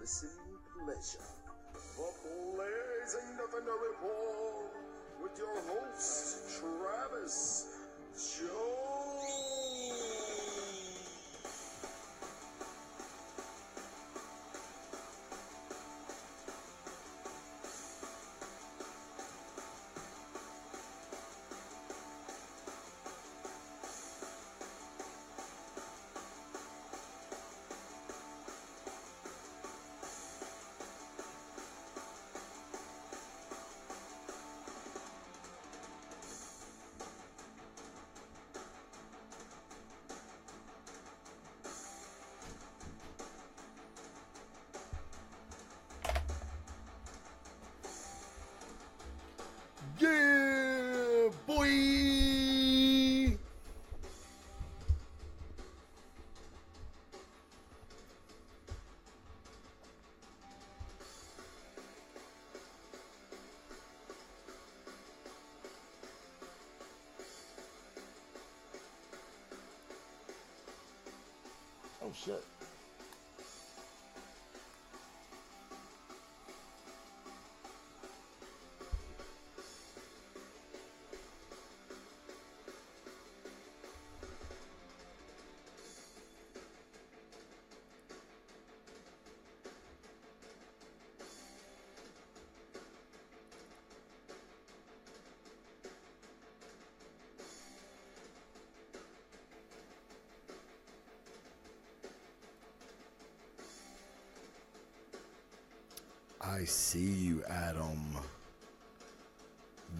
listen pleasure. The Blazing Defender Report with your host, Travis Jones. Yeah, boy! Oh, shit. I see you, Adam.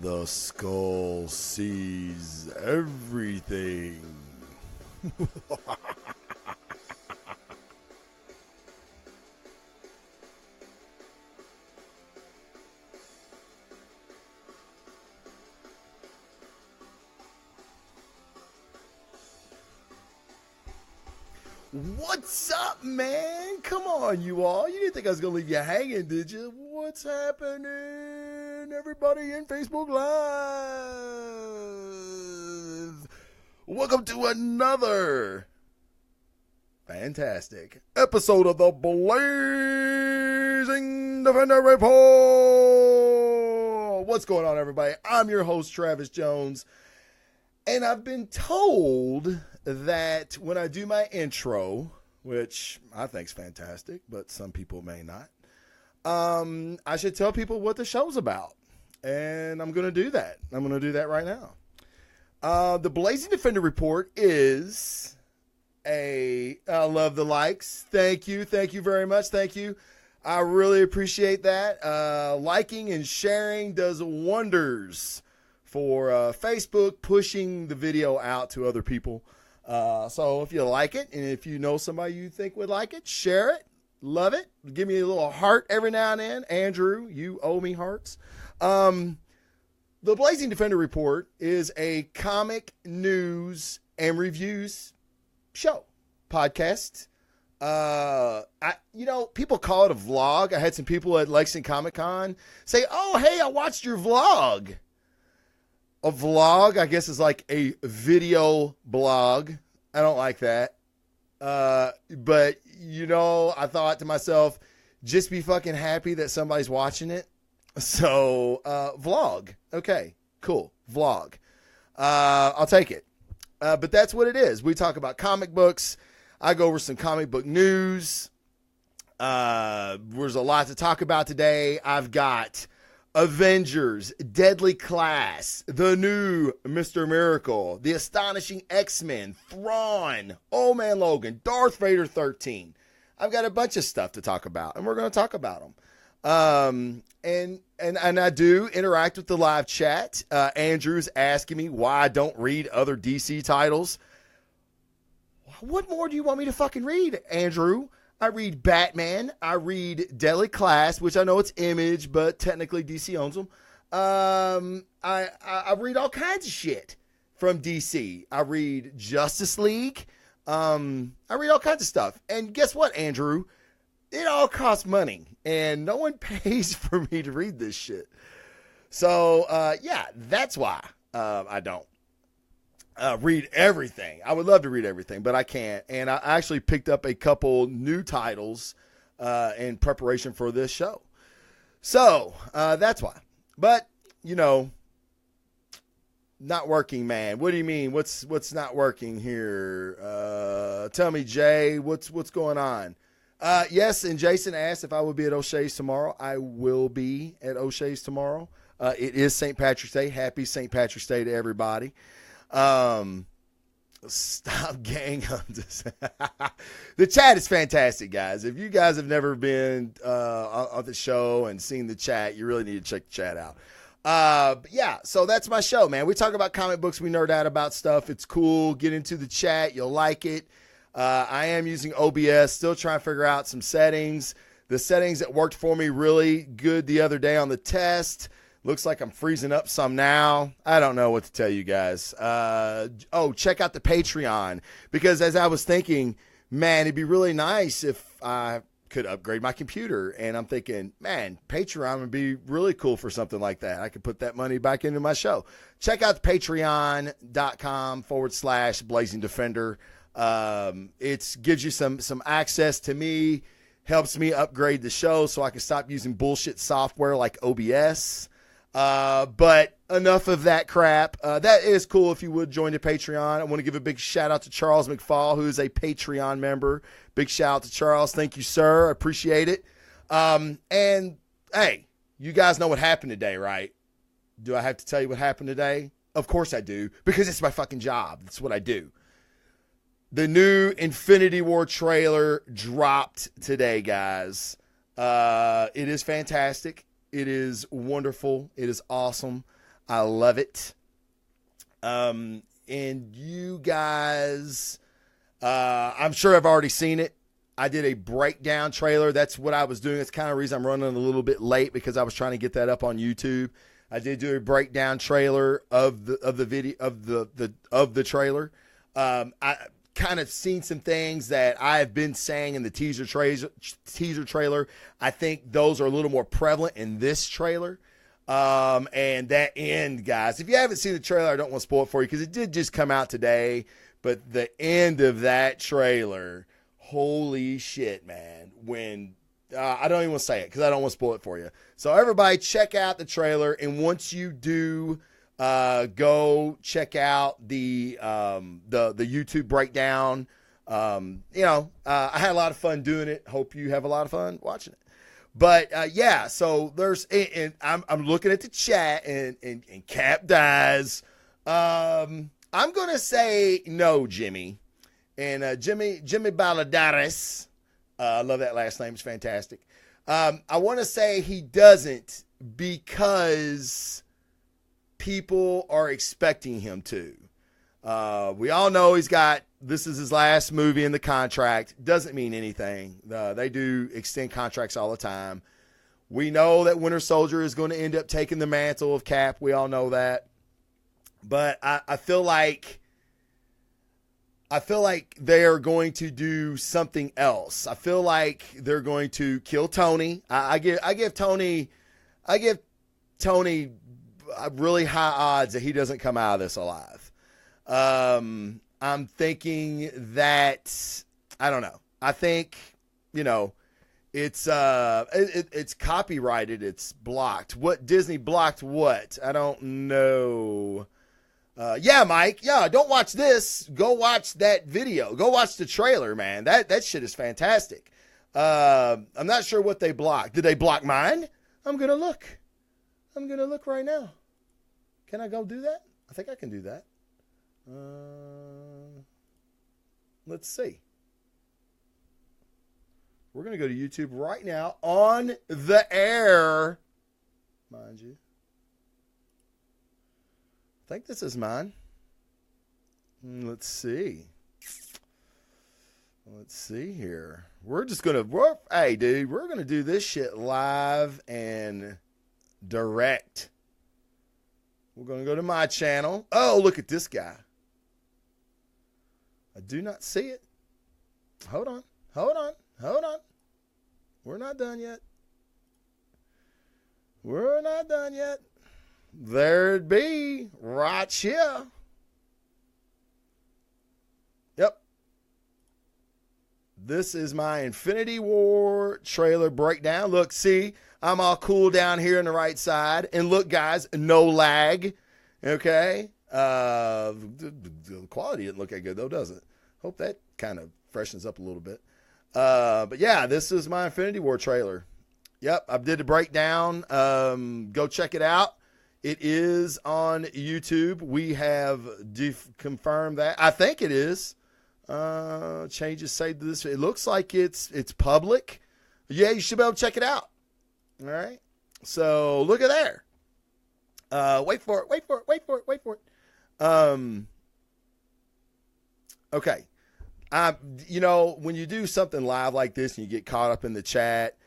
The skull sees everything. What's up, man? Come on, you all. You didn't think I was going to leave you hanging, did you? What's happening? Everybody in Facebook Live. Welcome to another fantastic episode of the Blazing Defender Report. What's going on, everybody? I'm your host, Travis Jones. And I've been told that when I do my intro, which I think is fantastic, but some people may not, I should tell people what the show's about. And I'm going to do that. I'm going to do that right now. The Blazing Defender Report is I love the likes. Thank you. Thank you very much. Thank you. I really appreciate that. Liking and sharing does wonders for Facebook, pushing the video out to other people. So if you like it, and if you know somebody you think would like it, share it. Love it. Give me a little heart every now and then. Andrew, you owe me hearts. The Blazing Defender Report is a comic news and reviews show, podcast. People call it a vlog. I had some people at Lexington Comic Con say, "Oh, hey, I watched your vlog." A vlog, I guess, is like a video blog. I don't like that. But, I thought to myself, just be fucking happy that somebody's watching it. So, vlog. Okay, cool. Vlog. I'll take it. But that's what it is. We talk about comic books. I go over some comic book news. There's a lot to talk about today. I've got Avengers, Deadly Class, the new Mr. Miracle, the Astonishing X Men, Thrawn, Old Man Logan, Darth Vader 13. I've got a bunch of stuff to talk about, and we're going to talk about them. And I do interact with the live chat. Andrew's asking me why I don't read other DC titles. What more do you want me to fucking read, Andrew? I read Batman. I read Deadly Class, which I know it's Image, but technically DC owns them. I read all kinds of shit from DC. I read Justice League. I read all kinds of stuff. And guess what, Andrew? It all costs money, and no one pays for me to read this shit. So, that's why I don't read everything. I would love to read everything, but I can't. And I actually picked up a couple new titles in preparation for this show. So that's why. But, you know, not working, man. What do you mean? What's not working here? Tell me, Jay, what's going on? Yes, and Jason asked if I would be at O'Shea's tomorrow. I will be at O'Shea's tomorrow. It is St. Patrick's Day. Happy St. Patrick's Day to everybody. Stop, gang. The chat is fantastic, guys. If you guys have never been on the show and seen the chat, you really need to check the chat out. Yeah, so that's my show, man. We talk about comic books. We nerd out about stuff. It's cool. Get into the chat. You'll like it. I am using OBS, still trying to figure out some settings. The settings that worked for me really good the other day on the test. Looks like I'm freezing up some now. I don't know what to tell you guys. Check out the Patreon, because as I was thinking, man, it'd be really nice if I could upgrade my computer. And I'm thinking, man, Patreon would be really cool for something like that. I could put that money back into my show. Check out patreon.com/Blazing Defender. It gives you some access to me, helps me upgrade the show so I can stop using bullshit software like OBS. But enough of that crap. That is cool if you would join the Patreon. I want to give a big shout out to Charles McFall, who is a Patreon member. Big shout out to Charles. Thank you, sir. I appreciate it. And hey, you guys know what happened today, right? Do I have to tell you what happened today? Of course I do, because it's my fucking job. That's what I do. The new Infinity War trailer dropped today, guys. It is fantastic. It is wonderful. It is awesome. I love it. And you guys, I'm sure I've already seen it. I did a breakdown trailer. That's what I was doing. It's kind of the reason I'm running a little bit late, because I was trying to get that up on YouTube. I did do a breakdown trailer of the video of the trailer. I kind of seen some things that I've been saying in the teaser trailer. I think those are a little more prevalent in this trailer. And that end, guys, if you haven't seen the trailer, I don't want to spoil it for you, because it did just come out today. But the end of that trailer, holy shit, man. When I don't even want to say it, because I don't want to spoil it for you. So everybody check out the trailer. And once you do, go check out the YouTube breakdown. I had a lot of fun doing it. Hope you have a lot of fun watching it. But yeah, so there's, and I'm looking at the chat, and Cap dies. I'm gonna say no, Jimmy, and Jimmy Baladares. I love that last name; it's fantastic. I want to say he doesn't, because people are expecting him to. We all know this is his last movie in the contract. Doesn't mean anything. They do extend contracts all the time. We know that Winter Soldier is going to end up taking the mantle of Cap. We all know that. But I feel like they are going to do something else. I feel like they're going to kill Tony. I give Tony really high odds that he doesn't come out of this alive. I'm thinking that, I don't know. I think, it's copyrighted. It's blocked. What Disney blocked what? I don't know. Yeah, Mike. Yeah, don't watch this. Go watch that video. Go watch the trailer, man. That shit is fantastic. I'm not sure what they blocked. Did they block mine? I'm going to look right now. Can I go do that? I think I can do that. Let's see. We're going to go to YouTube right now on the air. Mind you. I think this is mine. Let's see. Let's see here. We're just going to, hey, dude, we're going to do this shit live and direct. We're going to go to my channel. Oh, look at this guy. I do not see it. Hold on. We're not done yet. There it be. Right here. Yep. this is my Infinity War trailer breakdown. Look, see, I'm all cool down here on the right side. And look, guys, no lag. Okay. The quality didn't look that good, though, does it? Hope that kind of freshens up a little bit. But yeah, this is my Infinity War trailer. Yep, I did the breakdown. Go check it out. It is on YouTube. We have confirmed that. I think it is. Changes saved to this. It looks like it's public. Yeah, you should be able to check it out. All right. So look at there. Wait for it. Okay. When you do something live like this and you get caught up in the chat,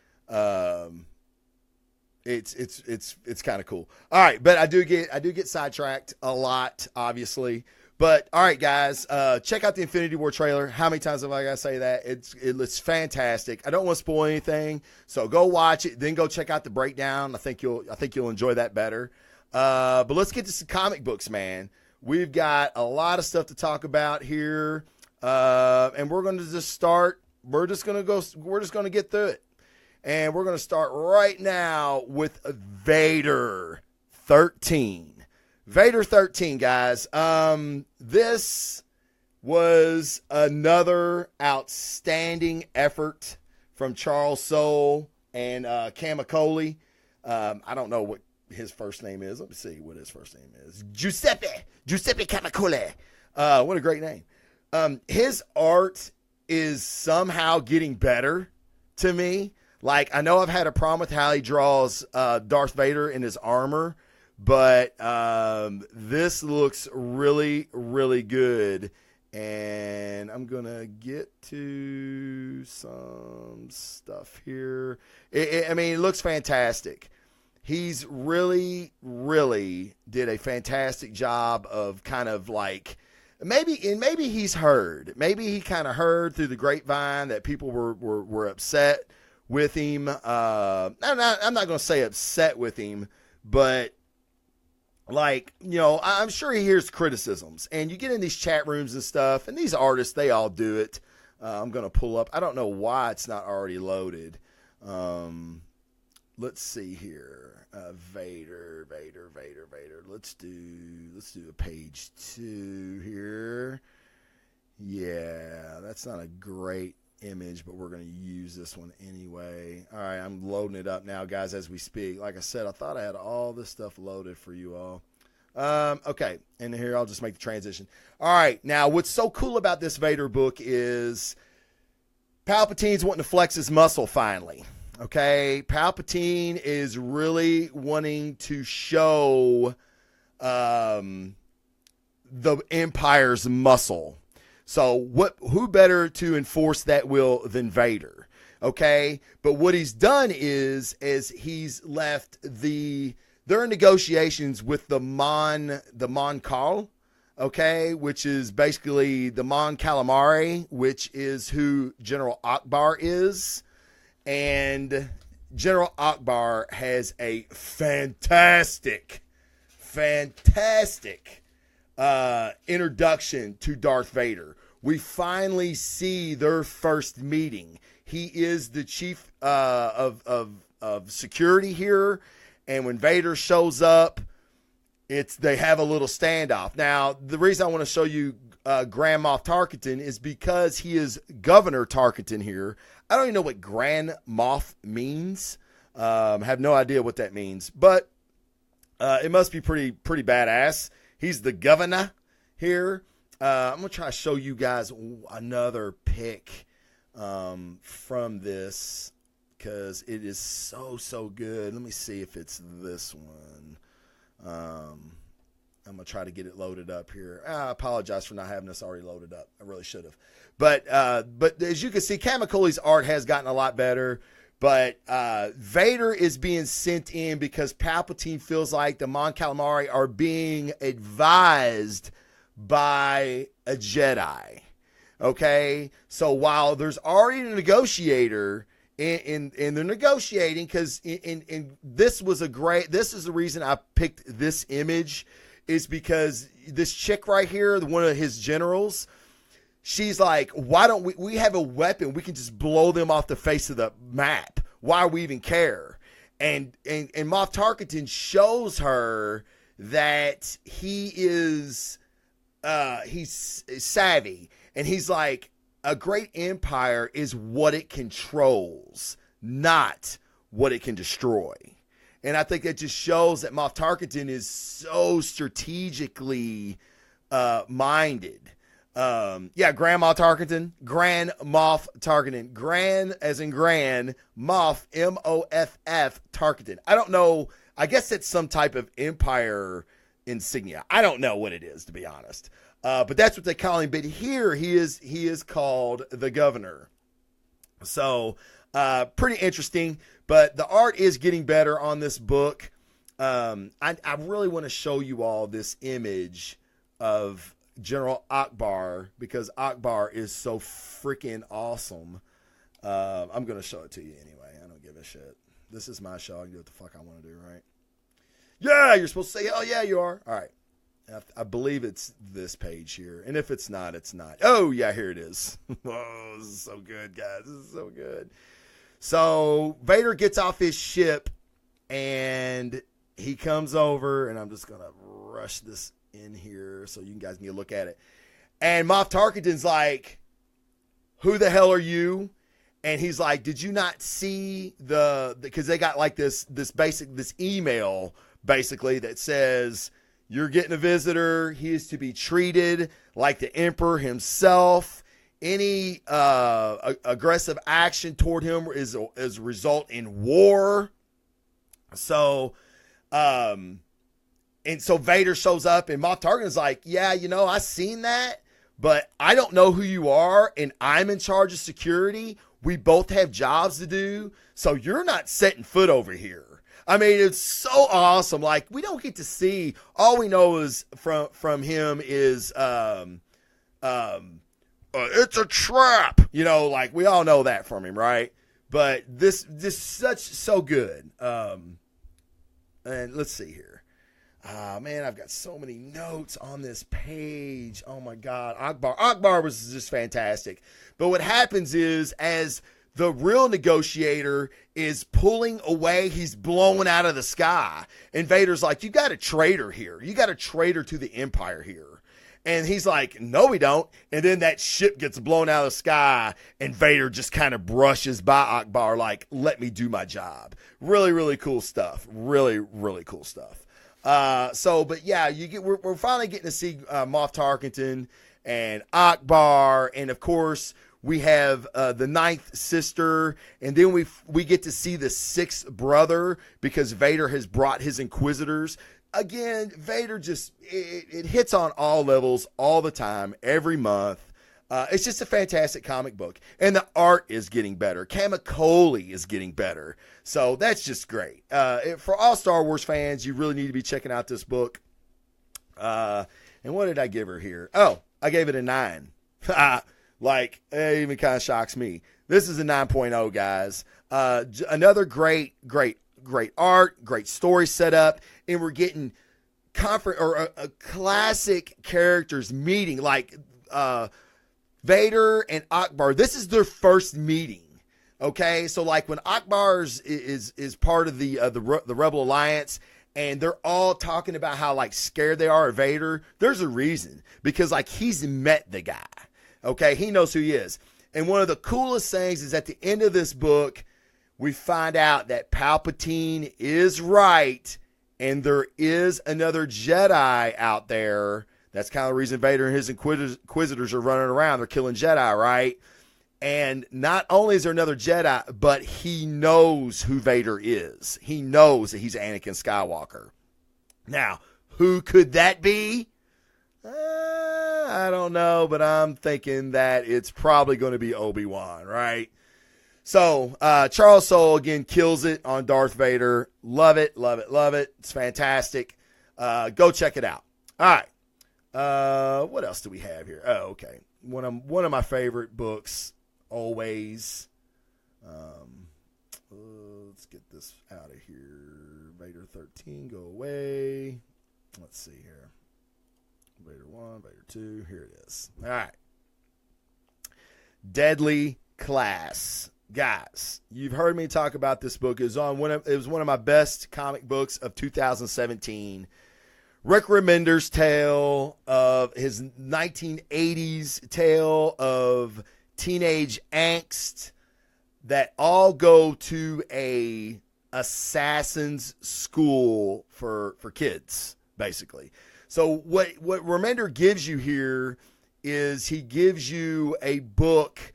it's kind of cool. All right, but I do get sidetracked a lot, obviously. But all right, guys, check out the Infinity War trailer. How many times have I got to say that? It's fantastic. I don't want to spoil anything, so go watch it. Then go check out the breakdown. I think you'll enjoy that better. But let's get to some comic books, man. We've got a lot of stuff to talk about here, and we're going to just start. We're just going to get through it. And we're going to start right now with Vader 13. Vader 13, guys. This was another outstanding effort from Charles Soule and Camicoli. I don't know what his first name is. Let me see what his first name is. Giuseppe Camicoli. What a great name. His art is somehow getting better to me. Like, I know I've had a problem with how he draws Darth Vader in his armor, but this looks really, really good. And I'm going to get to some stuff here. It looks fantastic. He's really, really did a fantastic job of kind of like, maybe he's heard. Maybe he kind of heard through the grapevine that people were upset with him. I'm not going to say upset with him, but I'm sure he hears criticisms, and you get in these chat rooms and stuff, and these artists, they all do it. I'm going to pull up. I don't know why it's not already loaded. Let's see here. Vader. Let's do a page 2 here. Yeah, that's not a great image, but we're going to use this one anyway. All right, I'm loading it up now, guys, as we speak. Like I said, I thought I had all this stuff loaded for you all. Okay, and here I'll just make the transition. All right, now what's so cool about this Vader book is Palpatine's wanting to flex his muscle finally. Okay, Palpatine is really wanting to show the Empire's muscle. So who better to enforce that will than Vader? Okay, but what he's done is he's left they're in negotiations with the Mon Cal, okay, which is basically the Mon Calamari, which is who General Akbar is. And General Akbar has a fantastic introduction to Darth Vader. We finally see their first meeting. He is the chief of security here, and when Vader shows up, they have a little standoff. Now, the reason I want to show you Grand Moff Tarkington is because he is Governor Tarkington here. I don't even know what Grand Moff means. Have no idea what that means, but it must be pretty badass. He's the governor here. I'm going to try to show you guys another pic from this because it is so good. Let me see if it's this one. I'm going to try to get it loaded up here. I apologize for not having this already loaded up. I really should have. But as you can see, Camicoli's art has gotten a lot better. But Vader is being sent in because Palpatine feels like the Mon Calamari are being advised by a Jedi. Okay? So while there's already a negotiator, and they're negotiating because this is the reason I picked this image, is because this chick right here, one of his generals, she's like, why don't we have a weapon? We can just blow them off the face of the map. Why do we even care? And Moff Tarkenton shows her that he's savvy. And he's like, a great empire is what it controls, not what it can destroy. And I think that just shows that Moff Tarkenton is so strategically minded. Grand Moff Tarkenton. Grand as in Grand, Moff, M-O-F-F, Tarkenton. I don't know. I guess it's some type of empire insignia. I don't know what it is, to be honest. But that's what they call him. But here he is called the Governor. So pretty interesting. But the art is getting better on this book. I really want to show you all this image of General Akbar, because Akbar is so freaking awesome. I'm going to show it to you anyway. I don't give a shit. This is my show. I can do what the fuck I want to do, right? Yeah, you're supposed to say, oh, yeah, you are. All right. I believe it's this page here. And if it's not, it's not. Oh, yeah, here it is. Oh, this is so good, guys. This is so good. So Vader gets off his ship, and he comes over, and I'm just going to rush this in here so you guys can look at it. And Moff Tarkenton's like, who the hell are you? And he's like, did you not see because they got like this email basically that says, you're getting a visitor. He is to be treated like the Emperor himself. Any aggressive action toward him is a result in war. So, and so Vader shows up, and Moff Tarkenton's like, yeah, I seen that, but I don't know who you are, and I'm in charge of security. We both have jobs to do, so you're not setting foot over here. I mean, it's so awesome. Like, we don't get to see. All we know is from him is it's a trap. Like, we all know that from him, right? But this so good. And let's see here. Man, I've got so many notes on this page. Oh my God. Akbar was just fantastic. But what happens is, as the real negotiator is pulling away, he's blown out of the sky. And Vader's like, you got a traitor here. You got a traitor to the Empire here. And he's like, no, we don't. And then that ship gets blown out of the sky, and Vader just kind of brushes by Akbar like, let me do my job. Really, really cool stuff. Really, really cool stuff. But yeah, we're finally getting to see Moff Tarkenton and Akbar, and of course we have the ninth sister, and then we get to see the sixth brother, because Vader has brought his Inquisitors. Again, Vader just it hits on all levels all the time, every month. It's just a fantastic comic book, and the art is getting better. Kamikoli is getting better, so that's just great. For all Star Wars fans, you really need to be checking out this book. And what did I give her here? Oh, I gave it a 9. Like, it even kind of shocks me. This is a 9.0, guys. Another great art, great story setup, and we're getting a classic characters meeting, like Vader and Akbar. This is their first meeting. Okay, so like when Akbar is part of the Rebel Alliance, and they're all talking about how like scared they are of Vader, there's a reason, because like he's met the guy. Okay, he knows who he is. And one of the coolest things is at the end of this book, we find out that Palpatine is right, and there is another Jedi out there. That's kind of the reason Vader and his Inquisitors are running around. They're killing Jedi, right? And not only is there another Jedi, but he knows who Vader is. He knows that he's Anakin Skywalker. Now, who could that be? I don't know, but I'm thinking that it's probably going to be Obi-Wan, right? So, Charles Soule, again, kills it on Darth Vader. Love it, love it, love it. It's fantastic. Go check it out. All right. What else do we have here? Oh, okay. One of my favorite books, always. Let's get this out of here. Vader 13, go away. Let's see here. Vader 1, Vader 2. Here it is. All right. Deadly Class. Guys, you've heard me talk about this book. It was one of my best comic books of 2017. Rick Remender's tale of his 1980s tale of teenage angst that all go to a assassin's school for kids, basically. So what Remender gives you here is he gives you a book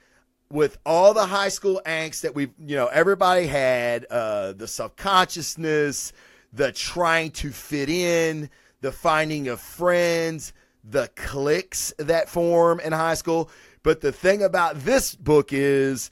with all the high school angst that everybody had, the self-consciousness, the trying to fit in, the finding of friends, the cliques that form in high school. But the thing about this book is,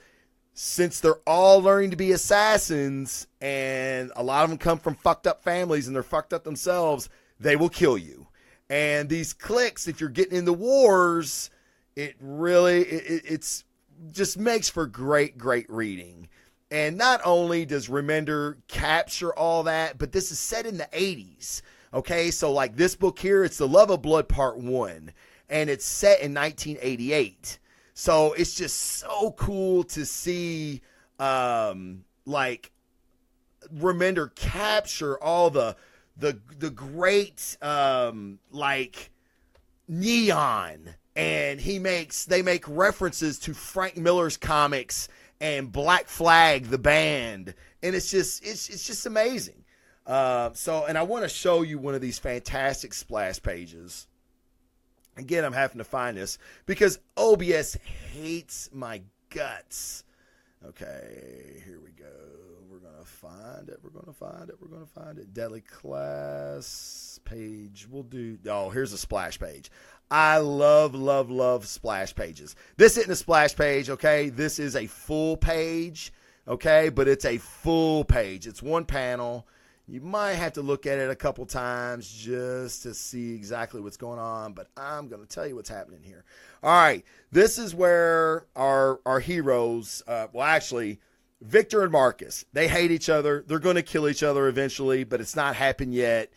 since they're all learning to be assassins and a lot of them come from fucked up families and they're fucked up themselves, they will kill you. And these cliques, if you're getting into wars, it's just makes for great reading. And not only does Remender capture all that, but this is set in the 80s. Okay, so like this book here, it's The Love of Blood Part 1, and it's set in 1988. So it's just so cool to see like Remender capture all the great like neon, and they make references to Frank Miller's comics and Black Flag the band, and it's just amazing. And I want to show you one of these fantastic splash pages. Again, I'm having to find this because OBS hates my guts. Okay, here we go. We're going to find it. Deadly Class page. Here's a splash page. I love splash pages. This isn't a splash page, okay? This is a full page, okay? But it's a full page. It's one panel. You might have to look at it a couple times just to see exactly what's going on, but I'm going to tell you what's happening here. All right, this is where our heroes, Victor and Marcus, they hate each other. They're going to kill each other eventually, but it's not happened yet.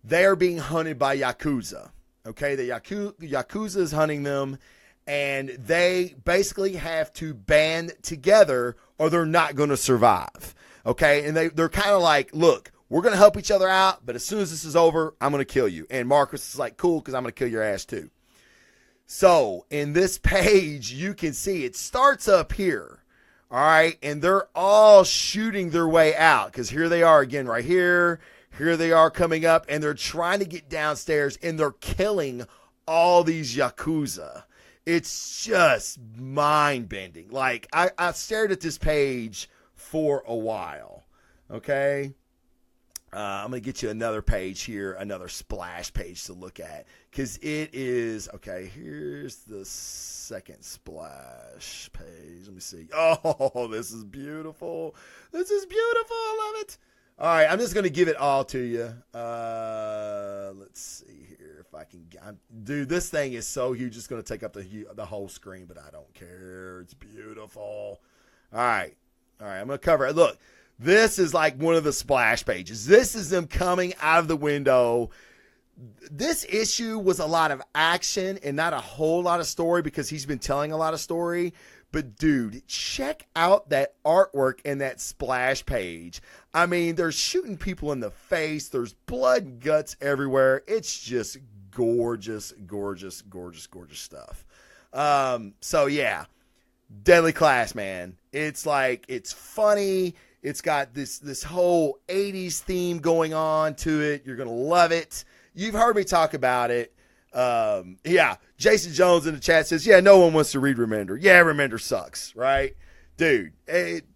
They are being hunted by Yakuza. Okay, the Yakuza is hunting them, and they basically have to band together or they're not going to survive. Okay, and they're kind of like, look, we're going to help each other out, but as soon as this is over, I'm going to kill you. And Marcus is like, cool, because I'm going to kill your ass too. So in this page, you can see it starts up here. All right, and they're all shooting their way out because here they are again right here. Here they are coming up, and they're trying to get downstairs, and they're killing all these Yakuza. It's just mind-bending. Like, I stared at this page for a while, okay? I'm going to get you another page here, another splash page to look at, because it is, okay, here's the second splash page. Let me see. Oh, this is beautiful. This is beautiful. I love it. All right, I'm just going to give it all to you. Let's see here if I can. Dude, this thing is so huge. It's going to take up the whole screen, but I don't care. It's beautiful. All right, I'm going to cover it. Look, this is like one of the splash pages. This is them coming out of the window. This issue was a lot of action and not a whole lot of story because he's been telling a lot of story. But, dude, check out that artwork in that splash page. I mean, they're shooting people in the face. There's blood and guts everywhere. It's just gorgeous, gorgeous, gorgeous, gorgeous stuff. So, yeah, Deadly Class, man. It's like, it's funny. It's got this whole 80s theme going on to it. You're going to love it. You've heard me talk about it. Yeah, Jason Jones in the chat says, yeah, no one wants to read Remender. Yeah, Remender sucks, right? Dude,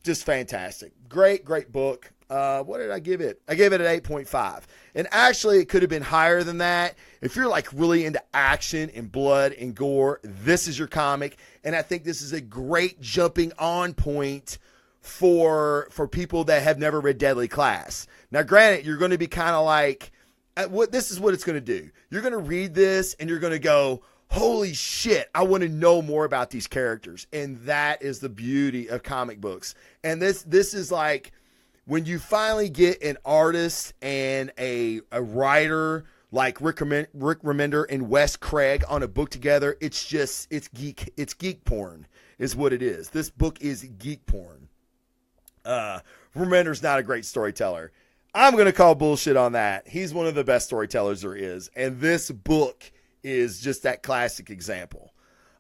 just fantastic. Great book. What did I give it? I gave it an 8.5. And actually, it could have been higher than that. If you're like really into action and blood and gore, this is your comic. And I think this is a great jumping on point for people that have never read Deadly Class. Now, granted, you're going to be kind of like, this is what it's going to do. You're going to read this and you're going to go, holy shit, I want to know more about these characters. And that is the beauty of comic books. And this is like when you finally get an artist and a writer like Rick Remender and Wes Craig on a book together. It's geek porn is what it is. This book is geek porn. Remender's not a great storyteller. I'm going to call bullshit on that. He's one of the best storytellers there is. And this book is just that classic example.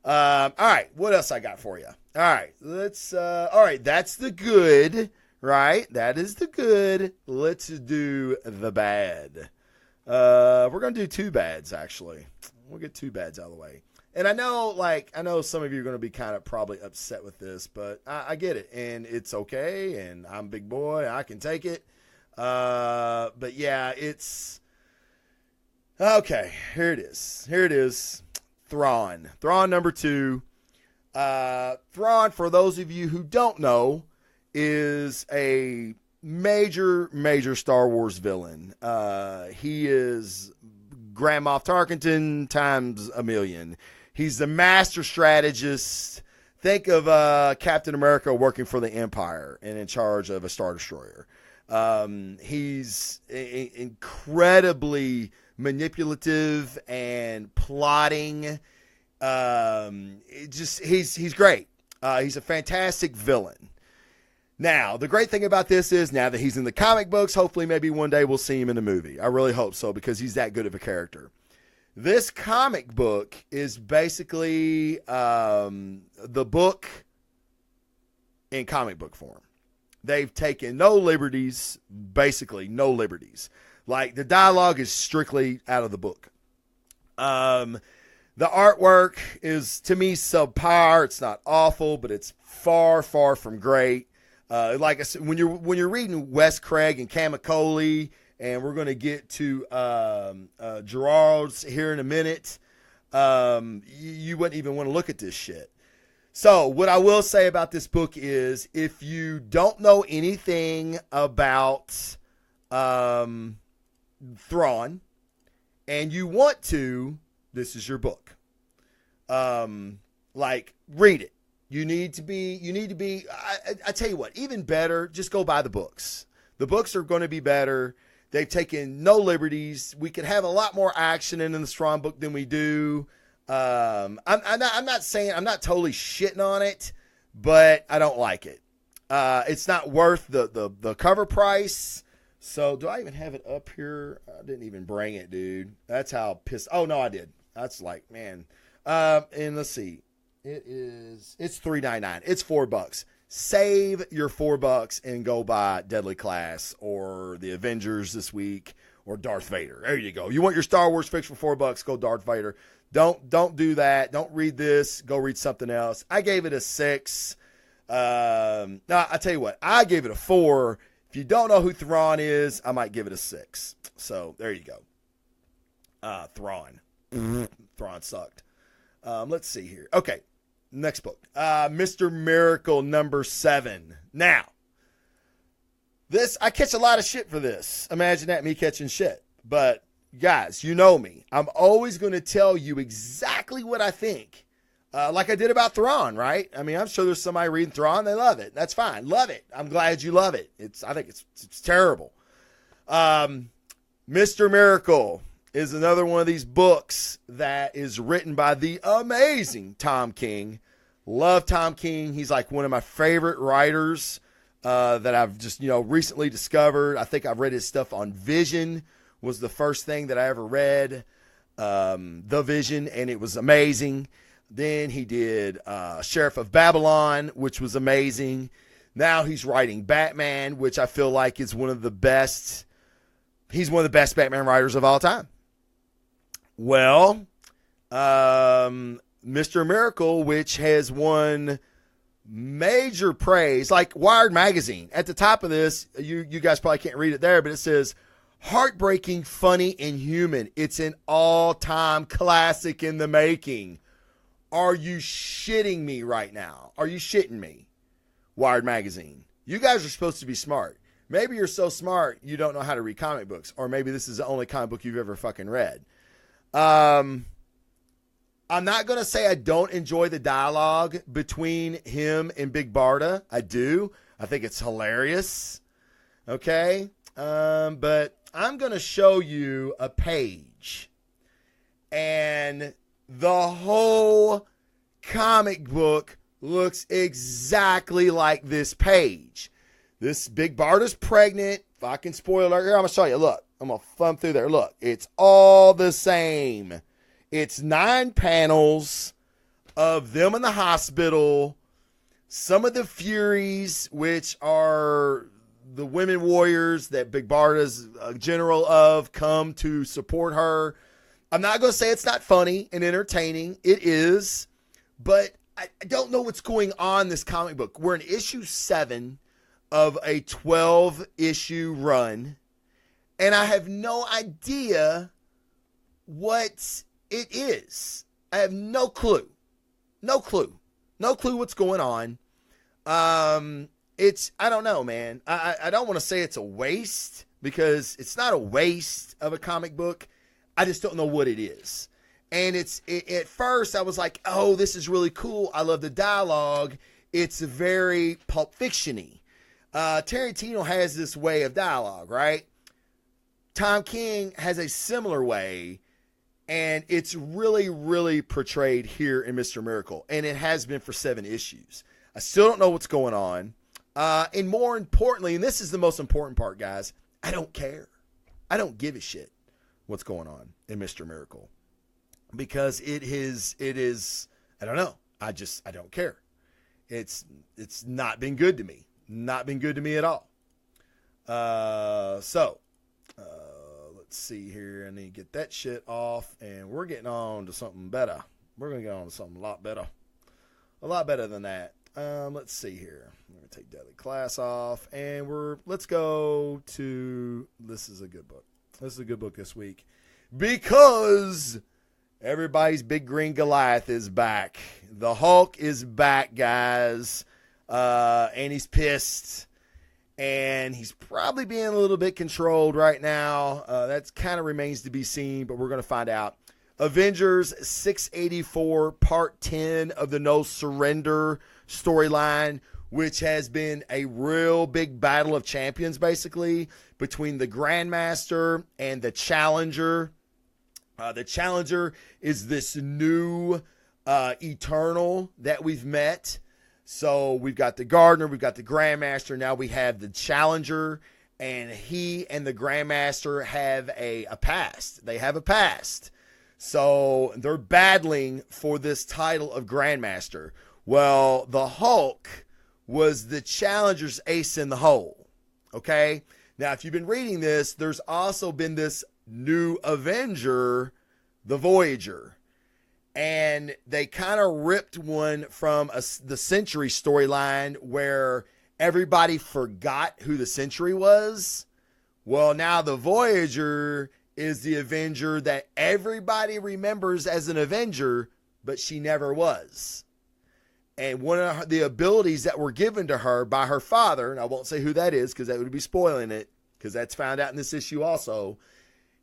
All right. What else I got for you? All right. All right. That's the good, right? That is the good. Let's do the bad. We're going to do two bads, actually. We'll get two bads out of the way. And I know some of you are going to be kind of probably upset with this, but I get it. And it's okay. And I'm a big boy. I can take it. But yeah, it's okay. Here it is. Thrawn number 2. Thrawn, for those of you who don't know, is a major Star Wars villain. He is Grand Moff Tarkington times a million. He's the master strategist. Think of Captain America working for the Empire and in charge of a Star Destroyer. He's incredibly manipulative and plotting. He's great. He's a fantastic villain. Now, the great thing about this is now that he's in the comic books, hopefully maybe one day we'll see him in the movie. I really hope so because he's that good of a character. This comic book is basically the book in comic book form. They've taken no liberties, basically no liberties. Like the dialogue is strictly out of the book. The artwork is, to me, subpar. It's not awful, but it's far from great. Like I said, when you're reading Wes Craig and Kamikoli, and we're going to get to Gerard's here in a minute, you wouldn't even want to look at this shit. So what I will say about this book is if you don't know anything about Thrawn and you want to, this is your book. Read it. You need to be, I tell you what, even better, just go buy the books. The books are going to be better. They've taken no liberties. We could have a lot more action in the Thrawn book than we do. I'm not saying, I'm not totally shitting on it, but I don't like it. It's not worth the cover price. So do I even have it up here? I didn't even bring it, dude. That's how pissed. Oh no, I did. That's like, man. And let's see. It's $3.99. It's $4. Save your $4 and go buy Deadly Class or the Avengers this week or Darth Vader. There you go. You want your Star Wars fix for $4? Go Darth Vader. Don't do that. Don't read this. Go read something else. I gave it a 6. No, I tell you what. I gave it a 4. If you don't know who Thrawn is, I might give it a 6. So there you go. Thrawn. Thrawn sucked. Let's see here. Okay. Next book. Mr. Miracle number 7. Now, this, I catch a lot of shit for this. Imagine that, me catching shit. But guys, you know me. I'm always going to tell you exactly what I think. Like I did about Thrawn, right? I mean, I'm sure there's somebody reading Thrawn. They love it. That's fine. Love it. I'm glad you love it. I think it's terrible. Mr. Miracle is another one of these books that is written by the amazing Tom King. Love Tom King. He's like one of my favorite writers that I've just, recently discovered. I think I've read his stuff on Vision was the first thing that I ever read. The Vision, and it was amazing. Then he did Sheriff of Babylon, which was amazing. Now he's writing Batman, which I feel like is one of the best. He's one of the best Batman writers of all time. Well, Mr. Miracle, which has won major praise, like Wired Magazine. At the top of this, you guys probably can't read it there, but it says, heartbreaking, funny, and human. It's an all-time classic in the making. Are you shitting me right now? Are you shitting me? Wired Magazine. You guys are supposed to be smart. Maybe you're so smart you don't know how to read comic books, or maybe this is the only comic book you've ever fucking read. I'm not going to say I don't enjoy the dialogue between him and Big Barda. I do. I think it's hilarious. Okay. But I'm going to show you a page page. And the whole comic book looks exactly like this page. This big Barda's pregnant. If I can spoil it here, I'm going to show you. Look, I'm going to thumb through there. Look, it's all the same. It's 9 panels of them in the hospital. Some of the Furies, which are the women warriors that Big Barda's a general of, come to support her. I'm not going to say it's not funny and entertaining. It is. But I don't know what's going on in this comic book. We're in issue 7 of a 12-issue run. And I have no idea what it is. I have no clue. No clue what's going on. I don't know, man. I don't want to say it's a waste, because it's not a waste of a comic book. I just don't know what it is. And at first I was like, oh, this is really cool. I love the dialogue. It's very Pulp Fiction-y. Tarantino has this way of dialogue, right? Tom King has a similar way, and it's really, really portrayed here in Mr. Miracle. And it has been for 7 issues. I still don't know what's going on. And more importantly, and this is the most important part, guys, I don't care. I don't give a shit what's going on in Mr. Miracle. Because it is, I don't know. I don't care. It's not been good to me. Not been good to me at all. So let's see here. I need to get that shit off, and we're getting on to something better. We're going to get on to something a lot better. A lot better than that. Let's see here. I'm going to take Deadly Class off, and let's go to, this is a good book. This is a good book this week, because everybody's big green Goliath is back. The Hulk is back, guys. And he's pissed. And he's probably being a little bit controlled right now. That kind of remains to be seen, but we're going to find out. Avengers 684, Part 10 of the No Surrender storyline, which has been a real big battle of champions, basically, between the Grandmaster and the Challenger. The Challenger is this new Eternal that we've met. So we've got the Gardener, we've got the Grandmaster, now we have the Challenger, and he and the Grandmaster have a past. They have a past. So they're battling for this title of Grandmaster. Well, the Hulk was the Challenger's ace in the hole. Okay? Now, if you've been reading this, there's also been this new Avenger, the Voyager. And they kind of ripped one from the Century storyline where everybody forgot who the Century was. Well, now the Voyager is the Avenger that everybody remembers as an Avenger, but she never was. And one of the abilities that were given to her by her father, and I won't say who that is because that would be spoiling it, because that's found out in this issue also.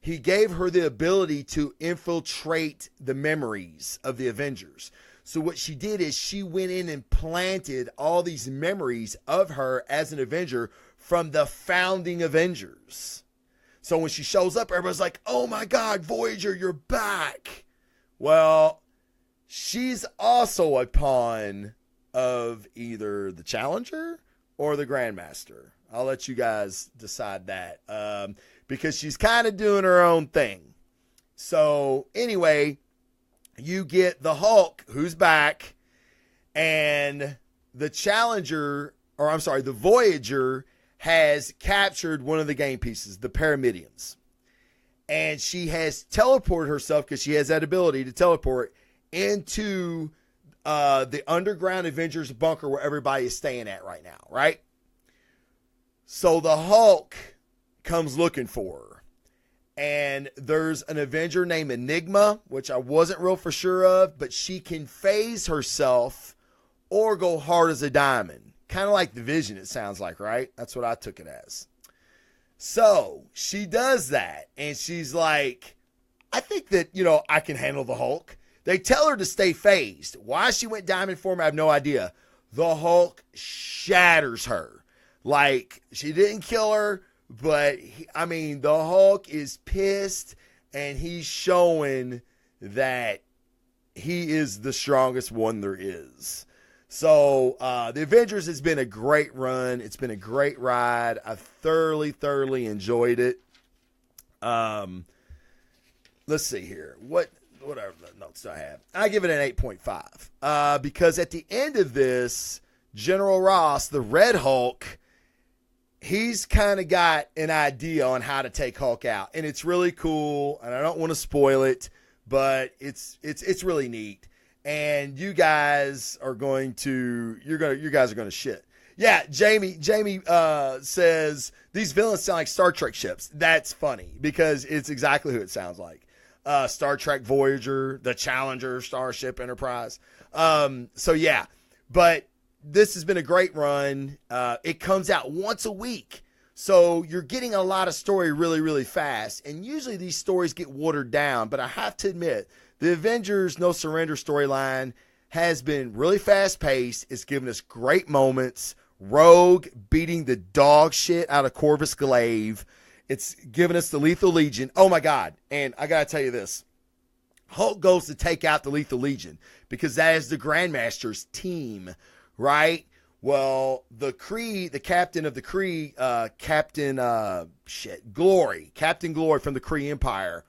He gave her the ability to infiltrate the memories of the Avengers. So what she did is she went in and planted all these memories of her as an Avenger from the founding Avengers. So when she shows up, everybody's like, oh my God, Voyager, you're back. Well, she's also a pawn of either the Challenger or the Grandmaster. I'll let you guys decide that. Because she's kind of doing her own thing. So anyway, you get the Hulk, who's back, and the Challenger, or I'm sorry, the Voyager has captured one of the game pieces, the Paramidians. And she has teleported herself, because she has that ability to teleport, into the underground Avengers bunker where everybody is staying at right now, right? So the Hulk comes looking for her. And there's an Avenger named Enigma, which I wasn't real for sure of, but she can phase herself or go hard as a diamond. Kind of like the Vision, it sounds like, right? That's what I took it as. So she does that, and she's like, I think that, I can handle the Hulk. They tell her to stay phased. Why she went diamond form, I have no idea. The Hulk shatters her. Like, she didn't kill her, but the Hulk is pissed, and he's showing that he is the strongest one there is. So the Avengers has been a great run. It's been a great ride. I've thoroughly enjoyed it. Let's see here. Whatever notes I have. I give it an 8.5 because at the end of this, General Ross, the Red Hulk, he's kind of got an idea on how to take Hulk out, and it's really cool. And I don't want to spoil it, but it's really neat. And you guys are going to shit. Yeah, Jamie says these villains sound like Star Trek ships. That's funny because it's exactly who it sounds like. Star Trek Voyager, the Challenger, Starship Enterprise. So yeah, but this has been a great run. It comes out once a week. So you're getting a lot of story really fast. And usually these stories get watered down, but I have to admit, the Avengers No Surrender storyline has been really fast paced. It's given us great moments. Rogue beating the dog shit out of Corvus Glaive. It's given us the Lethal Legion. Oh my God. And I got to tell you this. Hulk goes to take out the Lethal Legion because that is the Grandmaster's team, right? Well, the captain of the Kree, Captain Glory from the Kree Empire,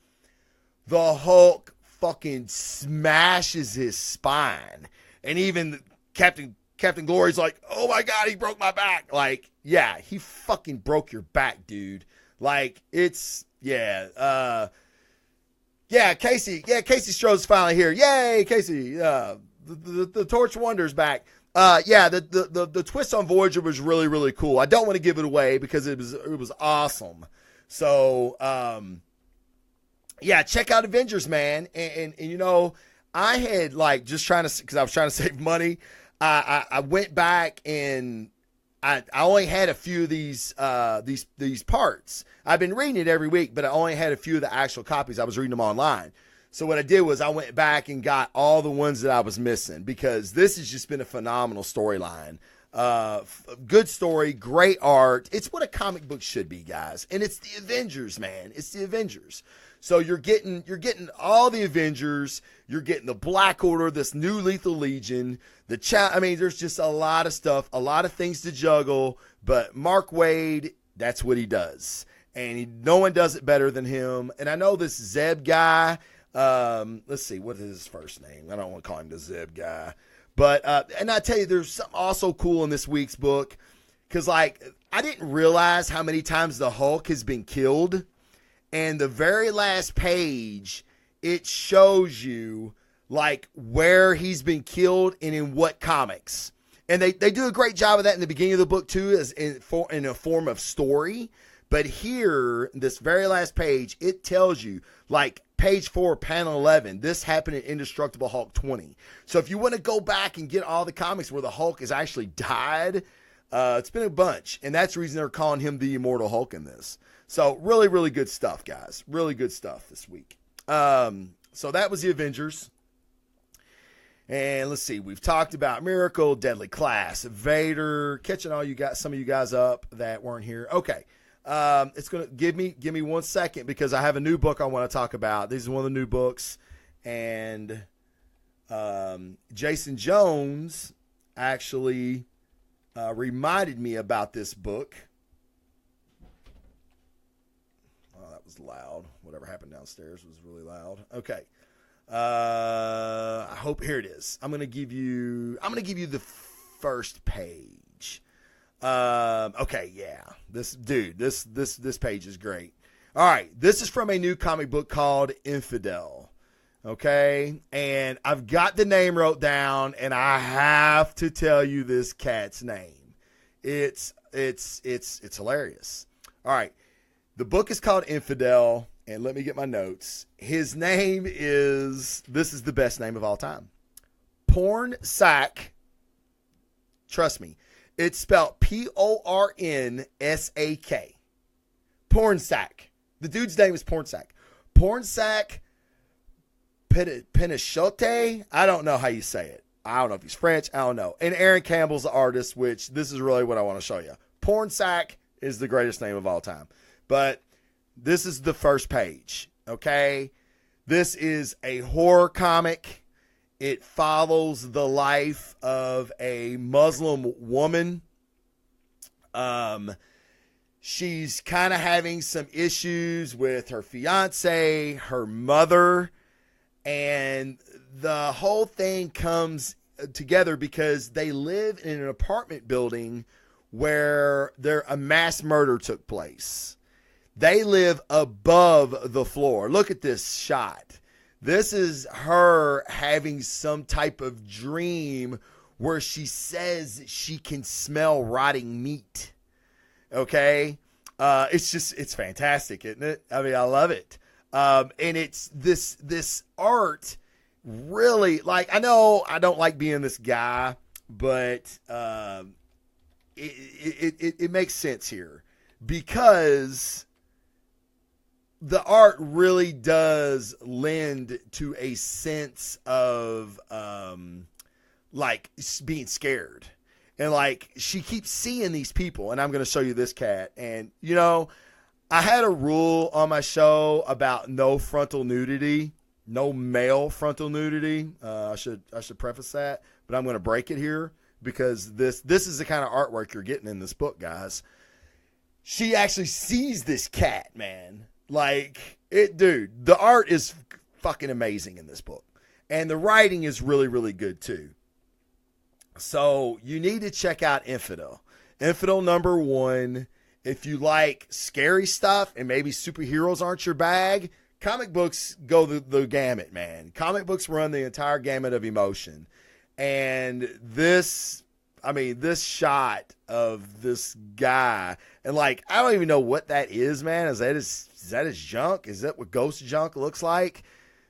the Hulk fucking smashes his spine. And even Captain Glory's like, oh my God, he broke my back. Like, yeah, he fucking broke your back, dude. Like, it's, yeah. Casey Stroh's finally here. Yay, Casey. The Torch Wonder's back. The twist on Voyager was really cool. I don't want to give it away because it was awesome. So, check out Avengers, man. And you know, I had because I was trying to save money. I went back and I only had a few of these parts. I've been reading it every week, but I only had a few of the actual copies. I was reading them online. So what I did was I went back and got all the ones that I was missing because this has just been a phenomenal storyline. Good story, great art. It's what a comic book should be, guys. And it's the Avengers, man. It's the Avengers. So you're getting all the Avengers. You're getting the Black Order, this new Lethal Legion. There's just a lot of stuff, a lot of things to juggle. But Mark Waid, that's what he does, and no one does it better than him. And I know this Zeb guy. Let's see, what is his first name? I don't want to call him the Zeb guy, but and I tell you, there's something also cool in this week's book because I didn't realize how many times the Hulk has been killed. And the very last page, it shows you where he's been killed and in what comics. And they do a great job of that in the beginning of the book too, as in a form of story. But here, this very last page, it tells you, page 4, panel 11, this happened in Indestructible Hulk 20. So if you want to go back and get all the comics where the Hulk has actually died, it's been a bunch. And that's the reason they're calling him the Immortal Hulk in this. So really good stuff, guys. Really good stuff this week. So that was the Avengers. And let's see. We've talked about Miracle, Deadly Class, Vader, catching some of you guys up that weren't here. Okay. It's going to give me 1 second because I have a new book I want to talk about. This is one of the new books. And Jason Jones actually reminded me about this book. Was loud. Whatever happened downstairs was really loud. Okay. I hope here it is. I'm gonna give you the first page. Okay, yeah. This page is great. All right, this is from a new comic book called Infidel. Okay, and I've got the name wrote down, and I have to tell you this cat's name. It's hilarious. All right. The book is called Infidel, and let me get my notes. His name this is the best name of all time. Porn Sack. Trust me. It's spelled Pornsak. Pornsak. The dude's name is Pornsak. Pornsak Penichotte. I don't know how you say it. I don't know if he's French. I don't know. And Aaron Campbell's the artist, which this is really what I want to show you. Pornsak is the greatest name of all time. But this is the first page. Okay. This is a horror comic. It follows the life of a Muslim woman. She's kind of having some issues with her fiance, her mother, and the whole thing comes together because they live in an apartment building where a mass murder took place. They live above the floor. Look at this shot. This is her having some type of dream where she says she can smell rotting meat. Okay. It's fantastic, isn't it? I mean, I love it. And it's this art really, like, I know I don't like being this guy, but, it makes sense here because the art really does lend to a sense of, like being scared. And like, she keeps seeing these people, and I'm going to show you this cat. And, you know, I had a rule on my show about no frontal nudity, no male frontal nudity. I should preface that, but I'm going to break it here because this is the kind of artwork you're getting in this book, guys. She actually sees this cat, man. Like, dude, the art is fucking amazing in this book. And the writing is really, really good too. So you need to check out Infidel. Infidel #1. If you like scary stuff and maybe superheroes aren't your bag, comic books go the gamut, man. Comic books run the entire gamut of emotion. And this shot of this guy, and like, I don't even know what that is, man. Is that his junk? Is that what ghost junk looks like?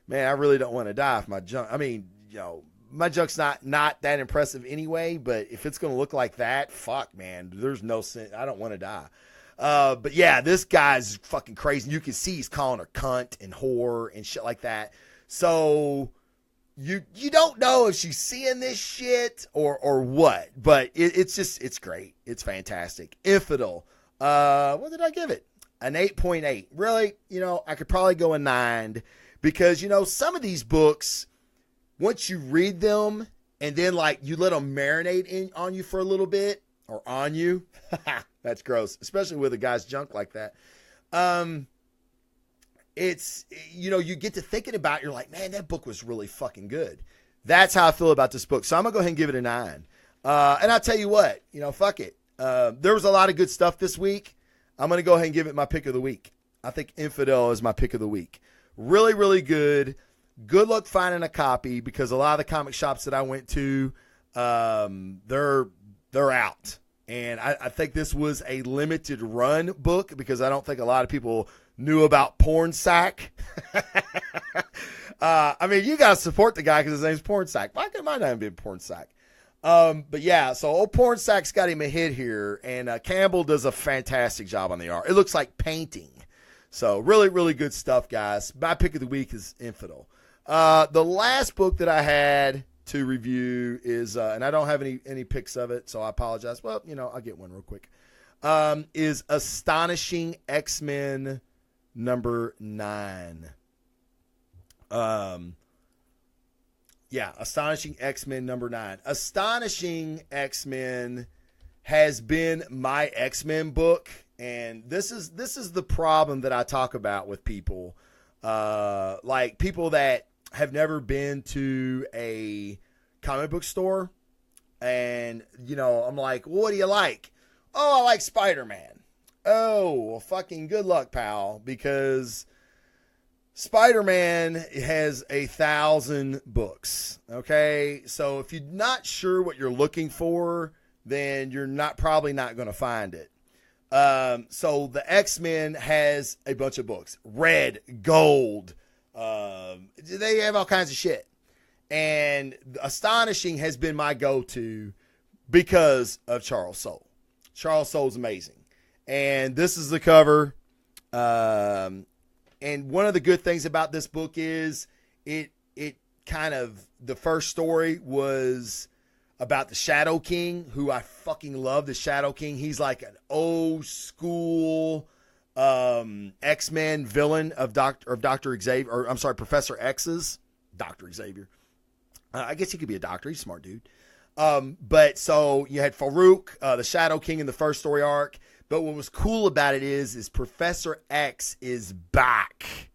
Man, I really don't want to die if my junk, I mean, you know, my junk's not that impressive anyway, but if it's going to look like that, fuck, man, there's no sense. I don't want to die. But yeah, this guy's fucking crazy. You can see he's calling her cunt and whore and shit like that. So you don't know if she's seeing this shit or what, but it's great. It's fantastic. Infidel. What did I give it? An 8.8. Really? You know, I could probably go a 9 because, you know, some of these books, once you read them and then like you let them marinate on you for a little bit, or on you, that's gross, especially with a guy's junk like that. It's, you know, you get to thinking about it, you're like, man, that book was really fucking good. That's how I feel about this book. So I'm gonna go ahead and give it a 9. And I'll tell you what, you know, fuck it. There was a lot of good stuff this week. I'm gonna go ahead and give it my pick of the week. I think Infidel is my pick of the week. Really, really good. Good luck finding a copy because a lot of the comic shops that I went to, they're out. And I think this was a limited run book because I don't think a lot of people knew about Porn Sack. I mean, you got to support the guy because his name's Porn Sack. Why could my name be Porn Sack? But yeah, so old Porn Sack's got him a hit here. And Campbell does a fantastic job on the art. It looks like painting. So really, really good stuff, guys. My pick of the week is Infidel. The last book that I had to review is, and I don't have any pics of it, so I apologize. Well, you know, I'll get one real quick. Is Astonishing X Men #9. Yeah, Astonishing X Men #9. Astonishing X Men has been my X Men book, and this is the problem that I talk about with people, like people that have never been to a comic book store, and you know, I'm like, well, what do you like? Oh, I like Spider-Man. Oh, well, fucking good luck, pal, because Spider-Man has 1,000 books. Okay, so if you're not sure what you're looking for, then you're probably not going to find it. So the X-Men has a bunch of books, red, gold. They have all kinds of shit. And Astonishing has been my go-to because of Charles Soule. Charles Soule's amazing. And this is the cover. And one of the good things about this book is it kind of, the first story was about the Shadow King, who I fucking love. The Shadow King. He's like an old school X Men villain of Dr. Xavier, or I'm sorry, Professor X's Dr. Xavier. I guess he could be a doctor. He's a smart dude. But so you had Farouk, the Shadow King in the first story arc. But what was cool about it is Professor X is back.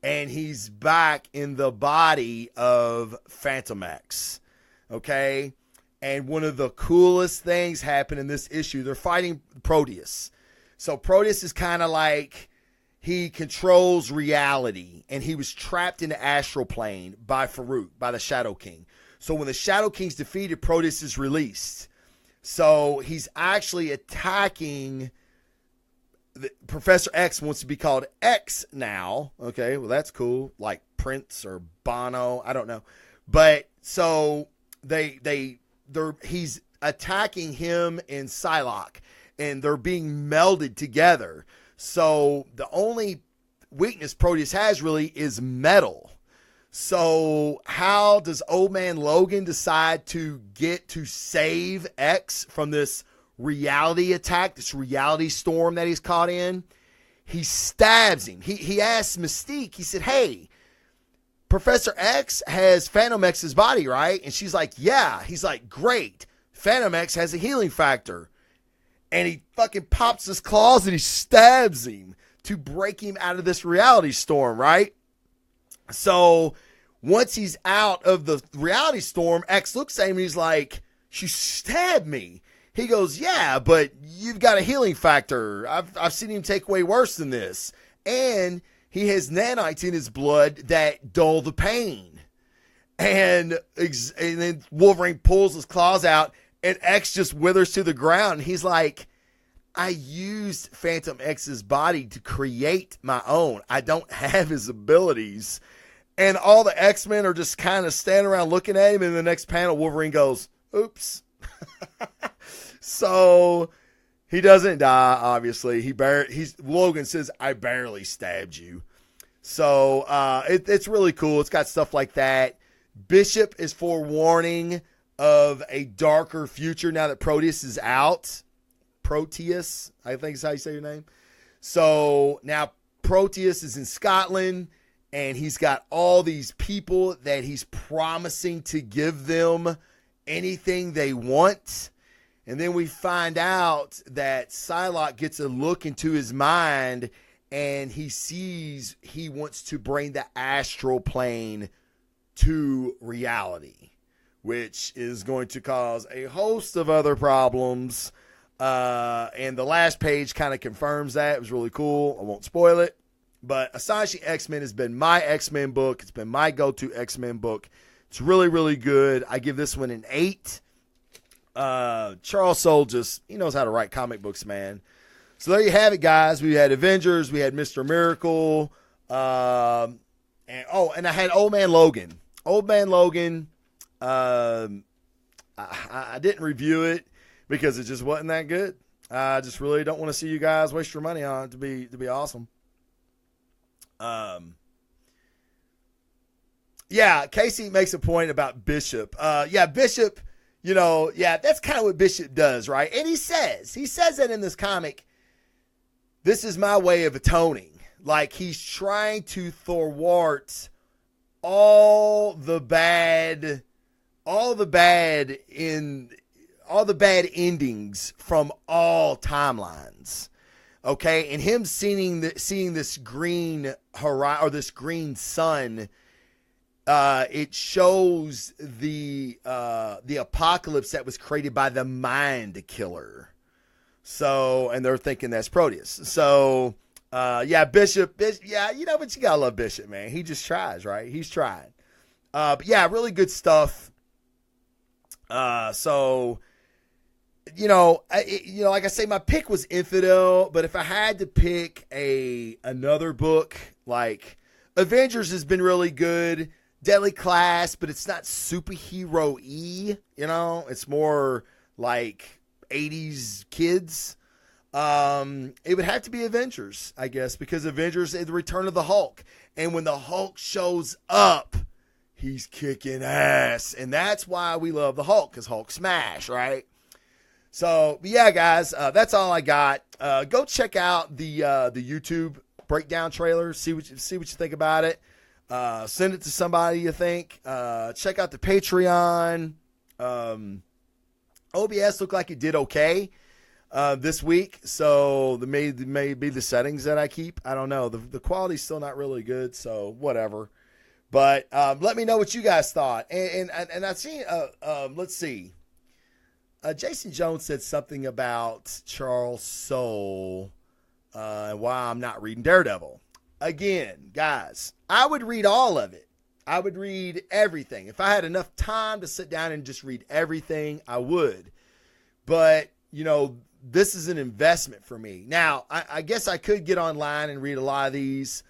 And he's back in the body of Phantom X. Okay? And one of the coolest things happened in this issue, they're fighting Proteus. So Proteus is kind of like, he controls reality. And he was trapped in the astral plane by Farouk, by the Shadow King. So when the Shadow King's defeated, Proteus is released. So he's actually attacking. Professor X wants to be called X now. Okay, well, that's cool. Like Prince or Bono. I don't know. But so he's attacking him and Psylocke. And they're being melded together. So the only weakness Proteus has really is metal. So how does old man Logan decide to get to save X from this reality attack, this reality storm that he's caught in? He stabs him. He asks Mystique, he said, hey, Professor X has Phantom X's body, right? And she's like, yeah. He's like, great. Phantom X has a healing factor. And he fucking pops his claws and he stabs him to break him out of this reality storm, right? So once he's out of the reality storm, X looks at him and he's like, you stabbed me. He goes, yeah, but you've got a healing factor. I've seen him take way worse than this. And he has nanites in his blood that dull the pain. And then Wolverine pulls his claws out and X just withers to the ground. And he's like, I used Phantom X's body to create my own. I don't have his abilities. And all the X-Men are just kind of standing around looking at him. And in the next panel, Wolverine goes, oops. So he doesn't die, obviously. Logan says, I barely stabbed you. So it's really cool. It's got stuff like that. Bishop is forewarning of a darker future now that Proteus is out. Proteus, I think is how you say your name. So now Proteus is in Scotland, and he's got all these people that he's promising to give them anything they want. And then we find out that Psylocke gets a look into his mind, and he sees he wants to bring the astral plane to reality, which is going to cause a host of other problems. And the last page kind of confirms that. It was really cool. I won't spoil it. But Astonishing X Men has been my X-Men book. It's been my go-to X-Men book. It's really, really good. I give this one an 8. Charles Soule he knows how to write comic books, man. So there you have it, guys. We had Avengers. We had Mr. Miracle. And I had Old Man Logan. Old Man Logan, I didn't review it because it just wasn't that good. I just really don't want to see you guys waste your money on it to be awesome. Yeah, Casey makes a point about Bishop. Bishop, that's kind of what Bishop does, right? And he says that in this comic, this is my way of atoning. Like, he's trying to thwart all the bad endings from all timelines. Okay, and him seeing this green horizon or this green sun, it shows the apocalypse that was created by the Mind Killer. So, and they're thinking that's Proteus. So, Bishop, but you gotta love Bishop, man. He just tries, right? He's trying. But yeah, really good stuff. Like I say, my pick was Infidel, but if I had to pick another book, like Avengers has been really good. Deadly Class, but it's not superhero-y, it's more like 80s kids. It would have to be Avengers, I guess, because Avengers is the return of the Hulk. And when the Hulk shows up, he's kicking ass. And that's why we love the Hulk, because Hulk smash, right? So, but yeah, guys, that's all I got. Go check out the YouTube breakdown trailer. See what you think about it. Send it to somebody you think. Check out the Patreon. OBS looked like it did okay this week. So the may be the settings that I keep. I don't know. The quality's still not really good. So whatever. But let me know what you guys thought. And I've seen. Let's see. Jason Jones said something about Charles Soule and why I'm not reading Daredevil. Again, guys, I would read all of it. I would read everything. If I had enough time to sit down and just read everything, I would. But, you know, this is an investment for me. Now, I guess I could get online and read a lot of these,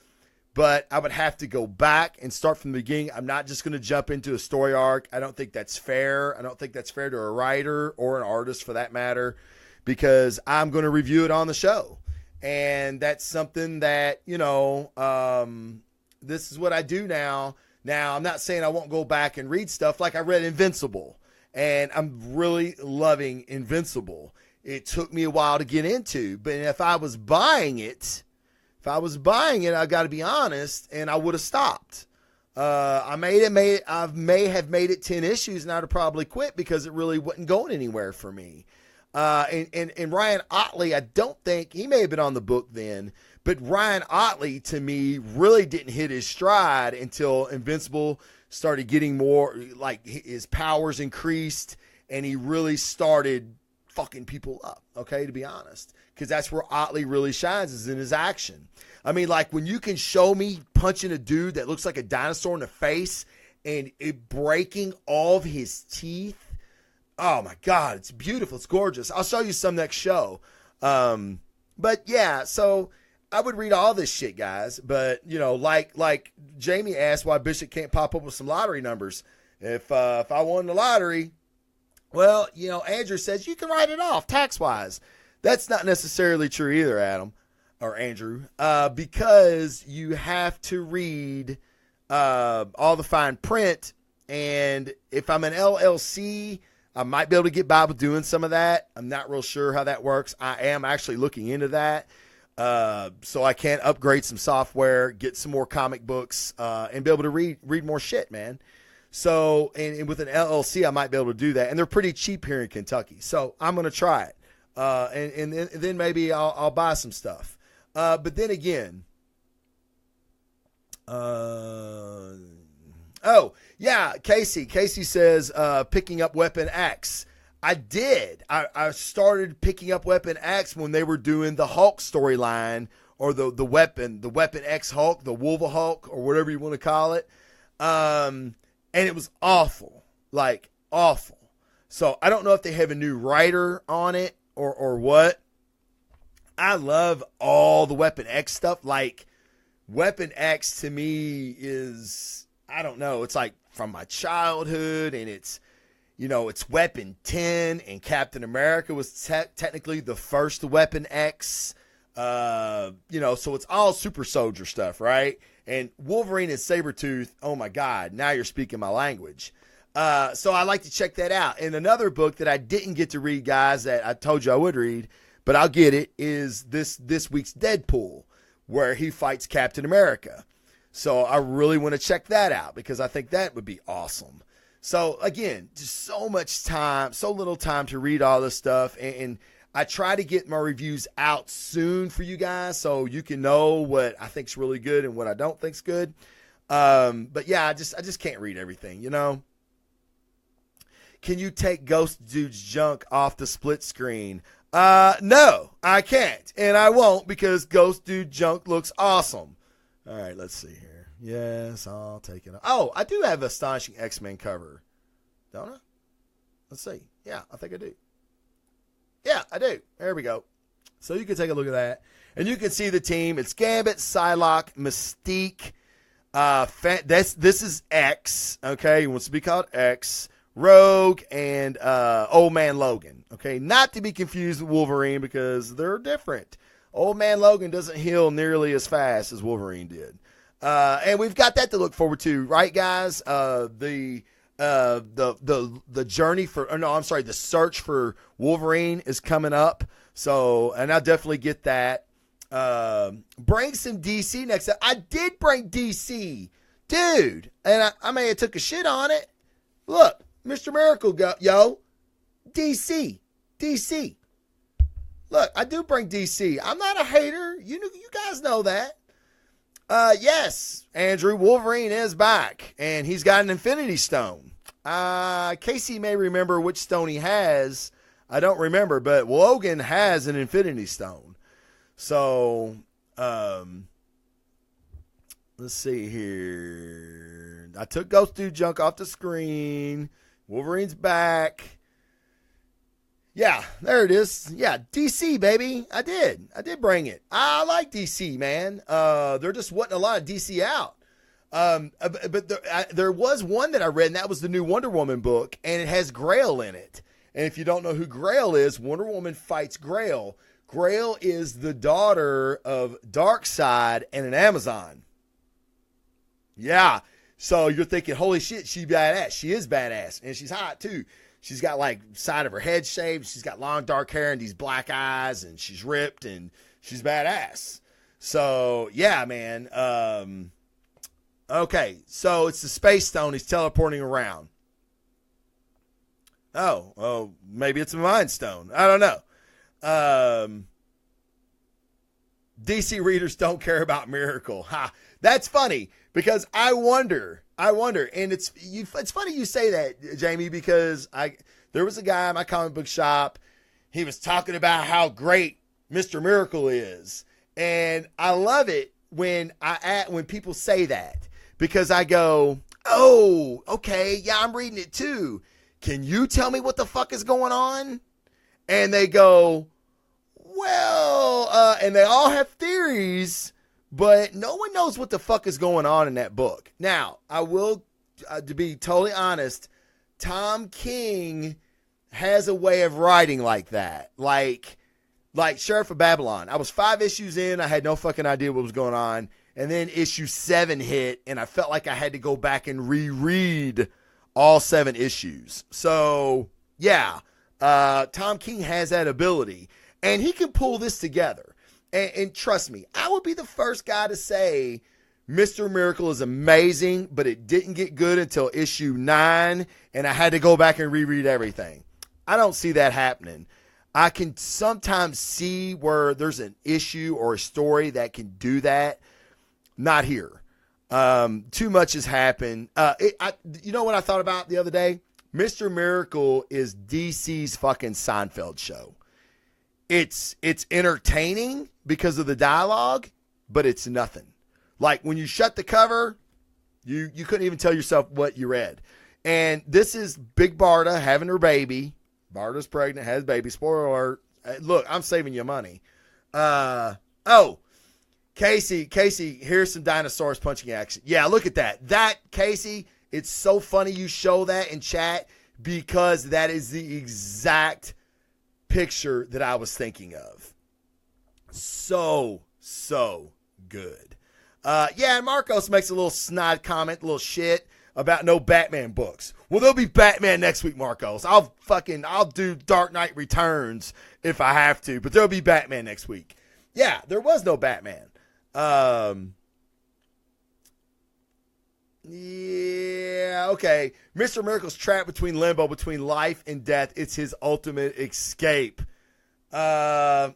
but I would have to go back and start from the beginning. I'm not just going to jump into a story arc. I don't think that's fair. I don't think that's fair to a writer or an artist for that matter, because I'm going to review it on the show. And that's something that, you know, this is what I do now. Now, I'm not saying I won't go back and read stuff. Like I read Invincible, and I'm really loving Invincible. It took me a while to get into, but if I was buying it, I got to be honest, and I would have stopped. I may have made it 10 issues, and I'd have probably quit because it really wasn't going anywhere for me. And Ryan Ottley, I don't think he may have been on the book then, but Ryan Ottley to me really didn't hit his stride until Invincible started getting more, like his powers increased and he really started fucking people up. Okay. To be honest, cause that's where Ottley really shines, is in his action. I mean, like when you can show me punching a dude that looks like a dinosaur in the face and it breaking all of his teeth. Oh my God, it's beautiful. It's gorgeous. I'll show you some next show. But yeah, so I would read all this shit, guys. But you know, like Jamie asked why Bishop can't pop up with some lottery numbers. If I won the lottery, well, you know, Andrew says you can write it off tax-wise. That's not necessarily true either, Adam or Andrew, because you have to read all the fine print. And if I'm an LLC, I might be able to get by with doing some of that. I'm not real sure how that works. I am actually looking into that. So I can upgrade some software, get some more comic books, and be able to read more shit, man. So, and with an LLC, I might be able to do that. And they're pretty cheap here in Kentucky. So I'm going to try it. And then maybe I'll buy some stuff. But then again, oh, yeah, Casey. Casey says picking up Weapon X. I did. I started picking up Weapon X when they were doing the Hulk storyline, or the Weapon X Hulk, the Wolva Hulk, or whatever you want to call it. And it was awful, like awful. So I don't know if they have a new writer on it or what. I love all the Weapon X stuff. Like Weapon X to me is, I don't know, it's like from my childhood, and it's, you know, it's Weapon 10, and Captain America was technically the first Weapon X, you know, so it's all super soldier stuff, right? And Wolverine and Sabretooth, oh my God, now you're speaking my language. So I like to check that out. And another book that I didn't get to read, guys, that I told you I would read, but I'll get it, is this week's Deadpool, where he fights Captain America. So I really want to check that out because I think that would be awesome. So again, just so much time, so little time to read all this stuff. And I try to get my reviews out soon for you guys so you can know what I think's really good and what I don't think's good. But yeah, I just can't read everything, you know. Can you take Ghost Dude's junk off the split screen? No, I can't. And I won't, because Ghost Dude junk looks awesome. All right, let's see here. Yes, I'll take it. Oh, I do have Astonishing X Men cover. Don't I? Let's see. Yeah, I think I do. Yeah, I do. There we go. So you can take a look at that. And you can see the team. It's Gambit, Psylocke, Mystique. This is X. Okay, he wants to be called X. Rogue and Old Man Logan. Okay, not to be confused with Wolverine, because they're different. Old Man Logan doesn't heal nearly as fast as Wolverine did. And we've got that to look forward to, right, guys? The The journey for, or no, I'm sorry, the search for Wolverine is coming up. So, and I'll definitely get that. Bring some DC next up. I did bring DC, dude, and I may have took a shit on it. Look, Mr. Miracle, yo, DC. Look, I do bring DC. I'm not a hater. You guys know that. Yes, Andrew, Wolverine is back, and he's got an Infinity Stone. Casey may remember which stone he has. I don't remember, but Logan has an Infinity Stone. So, let's see here. I took Ghost Dude Junk off the screen. Wolverine's back. Yeah, there it is. Yeah, DC, baby. I did bring it. I like DC, man. There just wasn't a lot of DC out. But there was one that I read, and that was the new Wonder Woman book, and it has Grail in it. And if you don't know who Grail is, Wonder Woman fights Grail. Grail is the daughter of Darkseid and an Amazon. Yeah. So you're thinking, holy shit, she's badass. She is badass, and she's hot too. She's got like side of her head shaved. She's got long dark hair and these black eyes, and she's ripped and she's badass. So yeah, man. Okay. So it's the Space Stone. He's teleporting around. Oh, maybe it's a Mind Stone. I don't know. DC readers don't care about Miracle. Ha. That's funny because I wonder, and it's funny you say that, Jamie, because there was a guy in my comic book shop. He was talking about how great Mr. Miracle is, and I love it when people say that, because I go, oh, okay, yeah, I'm reading it too. Can you tell me what the fuck is going on? And they go, well, and they all have theories, but no one knows what the fuck is going on in that book. Now, I will, to be totally honest, Tom King has a way of writing like that. Like Sheriff of Babylon. I was 5 issues in. I had no fucking idea what was going on. And then issue 7 hit, and I felt like I had to go back and reread all 7 issues. So, yeah, Tom King has that ability, and he can pull this together. And trust me, I would be the first guy to say Mr. Miracle is amazing, but it didn't get good until issue 9, and I had to go back and reread everything. I don't see that happening. I can sometimes see where there's an issue or a story that can do that. Not here. Too much has happened. You know what I thought about the other day? Mr. Miracle is DC's fucking Seinfeld show. It's entertaining because of the dialogue, but it's nothing. Like when you shut the cover, you couldn't even tell yourself what you read. And this is Big Barda having her baby. Barda's pregnant, has baby. Spoiler alert. Look, I'm saving you money. Casey, here's some dinosaurs punching action. Yeah, look at that. That, Casey, it's so funny you show that in chat because that is the exact picture that I was thinking of. So good. Yeah, and Marcos makes a little snide comment, a little shit about no Batman books. Well, there'll be Batman next week, Marcos. I'll do Dark Knight Returns if I have to, but there'll be Batman next week. Yeah, there was no Batman. Yeah, okay. Mr. Miracle's trapped between limbo, between life and death. It's his ultimate escape. Yeah,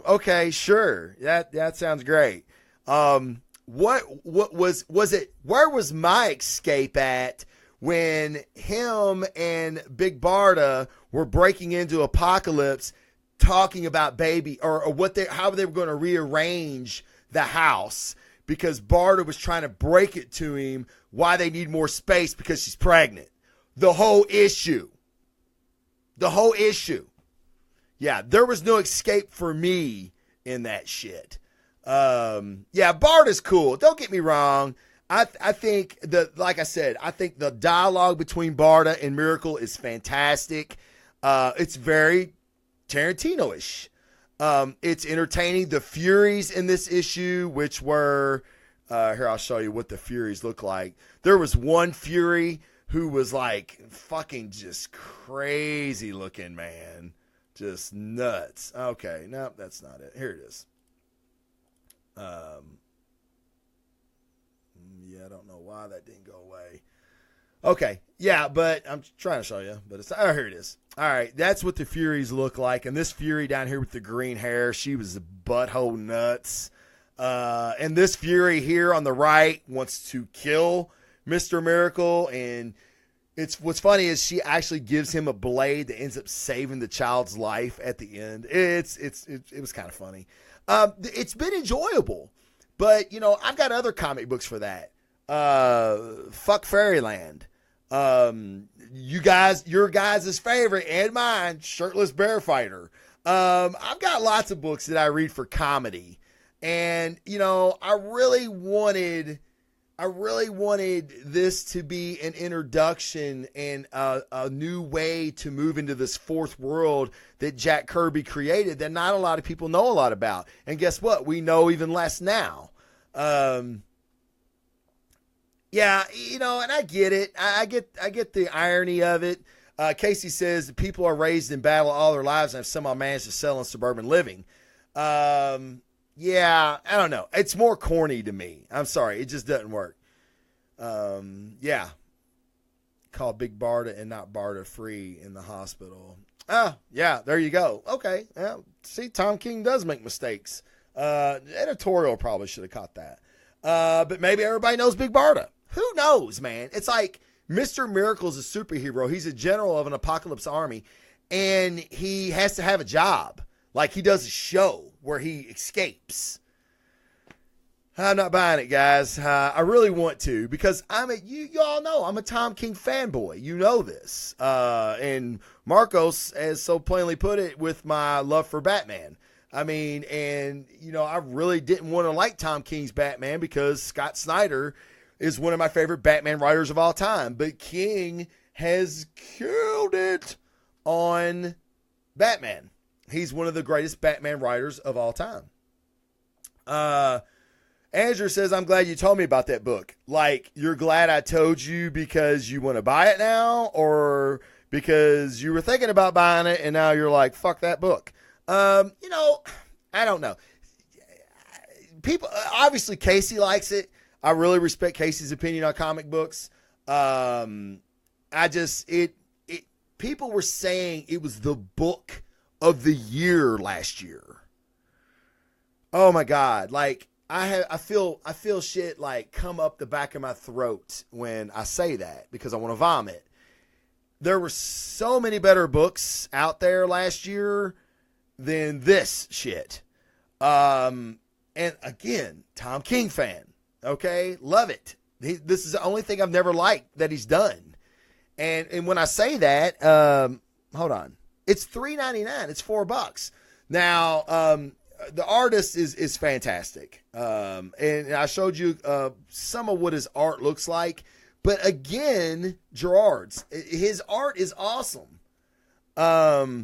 okay, sure. That sounds great. What was it? Where was my escape at when him and Big Barda were breaking into Apocalypse, talking about baby or how they were going to rearrange the house because Barda was trying to break it to him why they need more space because she's pregnant. The whole issue. Yeah, there was no escape for me in that shit. Yeah, Barda's cool. Don't get me wrong. I think like I said, I think the dialogue between Barda and Miracle is fantastic. It's very Tarantino-ish. It's entertaining. The Furies in this issue, which were, here I'll show you what the Furies look like. There was one Fury who was like fucking just crazy looking, man. Just nuts. Okay, no, that's not it. Here it is. Yeah, I don't know why that didn't go away. Okay, yeah, but I'm trying to show you, but here it is. All right, that's what the Furies look like, and this Fury down here with the green hair, she was butthole nuts. And this Fury here on the right wants to kill Mr. Miracle, and what's funny is she actually gives him a blade that ends up saving the child's life at the end. It was kind of funny. It's been enjoyable, but I've got other comic books for that. Fuck Fairyland. Your guys' favorite and mine, Shirtless Bear Fighter. I've got lots of books that I read for comedy, and I really wanted this to be an introduction and a new way to move into this fourth world that Jack Kirby created that not a lot of people know a lot about. And guess what? We know even less now. Yeah, and I get it. I get the irony of it. Casey says that people are raised in battle all their lives and have somehow managed to sell in suburban living. Yeah, I don't know. It's more corny to me. I'm sorry. It just doesn't work. Yeah. Call Big Barda and not Barda free in the hospital. Yeah, there you go. Okay. Yeah, see, Tom King does make mistakes. Editorial probably should have caught that. But maybe everybody knows Big Barda. Who knows, man? It's like Mr. Miracle's a superhero. He's a general of an apocalypse army, and he has to have a job. Like he does a show where he escapes. I'm not buying it, guys. I really want to because y'all know I'm a Tom King fanboy. You know this. And Marcos has so plainly put it with my love for Batman. I mean, and I really didn't want to like Tom King's Batman because Scott Snyder is one of my favorite Batman writers of all time. But King has killed it on Batman. He's one of the greatest Batman writers of all time. Andrew says, I'm glad you told me about that book. Like, you're glad I told you because you want to buy it now, or because you were thinking about buying it and now you're like, fuck that book. I don't know. People, obviously Casey likes it. I really respect Casey's opinion on comic books. People were saying it was the book of the year last year. Oh my God. Like I feel shit like come up the back of my throat when I say that because I want to vomit. There were so many better books out there last year than this shit. And again, Tom King fan. Okay. Love it. This is the only thing I've never liked that he's done. And when I say that, hold on. It's $3.99. It's $4. Now, the artist is fantastic. And I showed you some of what his art looks like. But again, Gerard's, his art is awesome. But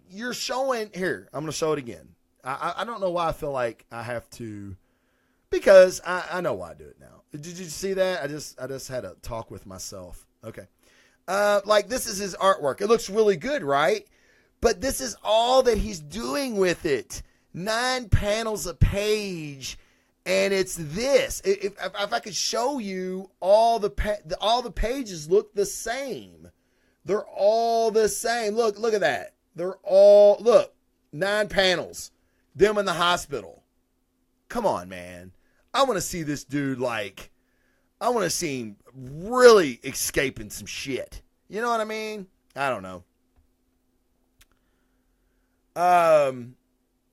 you're showing here. I'm going to show it again. I don't know why I feel like I have to, because I know why I do it now. Did you see that? I just had a talk with myself. Okay. Like this is his artwork. It looks really good, right? But this is all that he's doing with it. 9 panels a page. And it's this. If I could show you all the pages look the same. They're all the same. Look at that. Look, 9 panels. Them in the hospital. Come on, man. I want to see this dude I want to see him really escaping some shit. You know what I mean? I don't know. Now,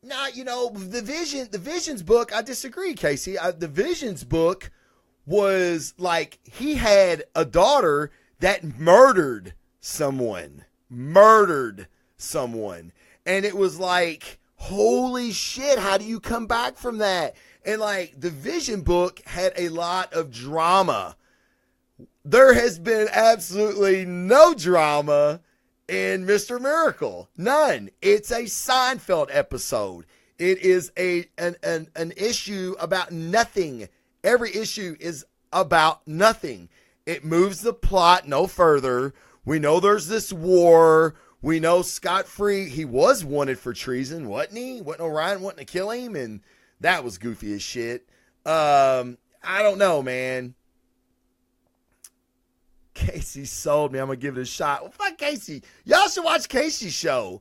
the Visions book, I disagree, Casey. The Visions book was like he had a daughter that murdered someone. And it was like, holy shit, how do you come back from that? And like the Vision book had a lot of drama. There has been absolutely no drama in Mr. Miracle. None. It's a Seinfeld episode. It is an issue about nothing. Every issue is about nothing. It moves the plot no further. We know there's this war. We know scot-free. He was wanted for treason, wasn't he? Wasn't Orion wanting to kill him? And that was goofy as shit. I don't know, man. Casey sold me. I'm going to give it a shot. Well, fuck Casey. Y'all should watch Casey's show.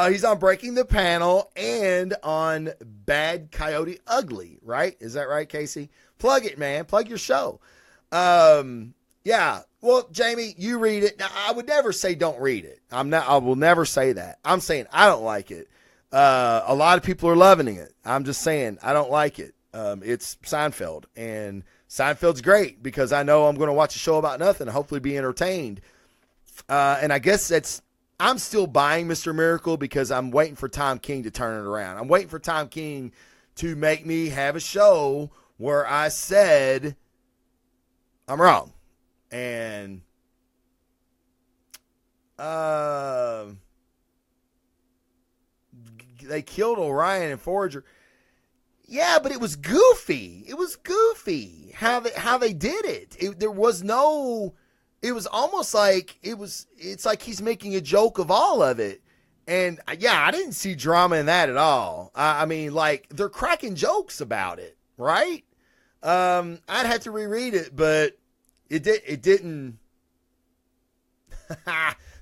He's on Breaking the Panel and on Bad Coyote Ugly, right? Is that right, Casey? Plug it, man. Plug your show. Yeah. Well, Jamie, you read it. Now, I would never say don't read it. I will never say that. I'm saying I don't like it. A lot of people are loving it. I'm just saying I don't like it. It's Seinfeld, and Seinfeld's great because I know I'm going to watch a show about nothing and hopefully be entertained. And I guess I'm still buying Mr. Miracle because I'm waiting for Tom King to turn it around. I'm waiting for Tom King to make me have a show where I said I'm wrong. And they killed Orion and Voyager. Yeah, but it was goofy. It was goofy how they did it. There was no. It was almost like it's like he's making a joke of all of it. And yeah, I didn't see drama in that at all. I mean, like, they're cracking jokes about it, right? I'd have to reread it, but it didn't.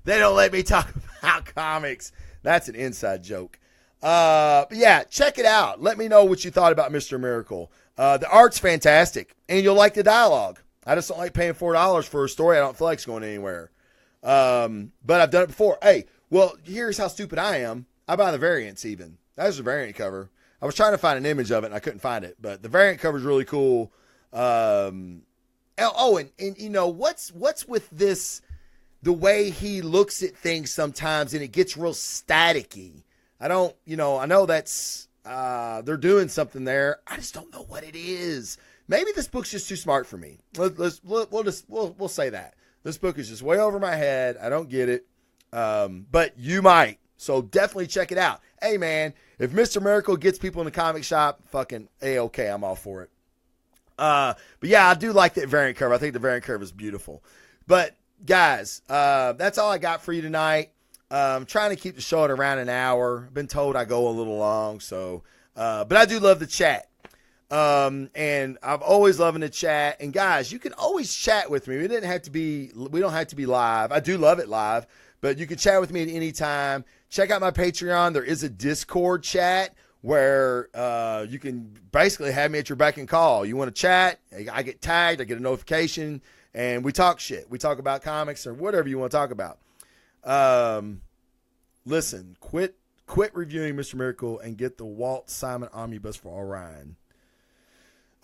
They don't let me talk about comics. That's an inside joke. But yeah, check it out. Let me know what you thought about Mr. Miracle. The art's fantastic, and you'll like the dialogue. I just don't like paying $4 for a story I don't feel like's going anywhere. But I've done it before. Hey, well, here's how stupid I am. I buy the variants even. That's the variant cover. I was trying to find an image of it, and I couldn't find it. But the variant cover is really cool. And you know, what's with this, the way he looks at things sometimes, and it gets real staticky. I know that's, they're doing something there. I just don't know what it is. Maybe this book's just too smart for me. We'll say that. This book is just way over my head. I don't get it. But you might. So definitely check it out. Hey, man, if Mr. Miracle gets people in the comic shop, fucking A-okay, I'm all for it. But yeah, I do like that variant cover. I think the variant cover is beautiful. But guys, that's all I got for you tonight. I'm trying to keep the show at around an hour. Been told I go a little long, so but I do love the chat. And I've always loving the chat. And guys, you can always chat with me. We don't have to be live. I do love it live, but you can chat with me at any time. Check out my Patreon. There is a Discord chat where you can basically have me at your beck and call. You want to chat, I get tagged, I get a notification, and we talk shit. We talk about comics or whatever you want to talk about. Listen, quit reviewing Mr. Miracle and get the Walt Simon Omnibus for Orion.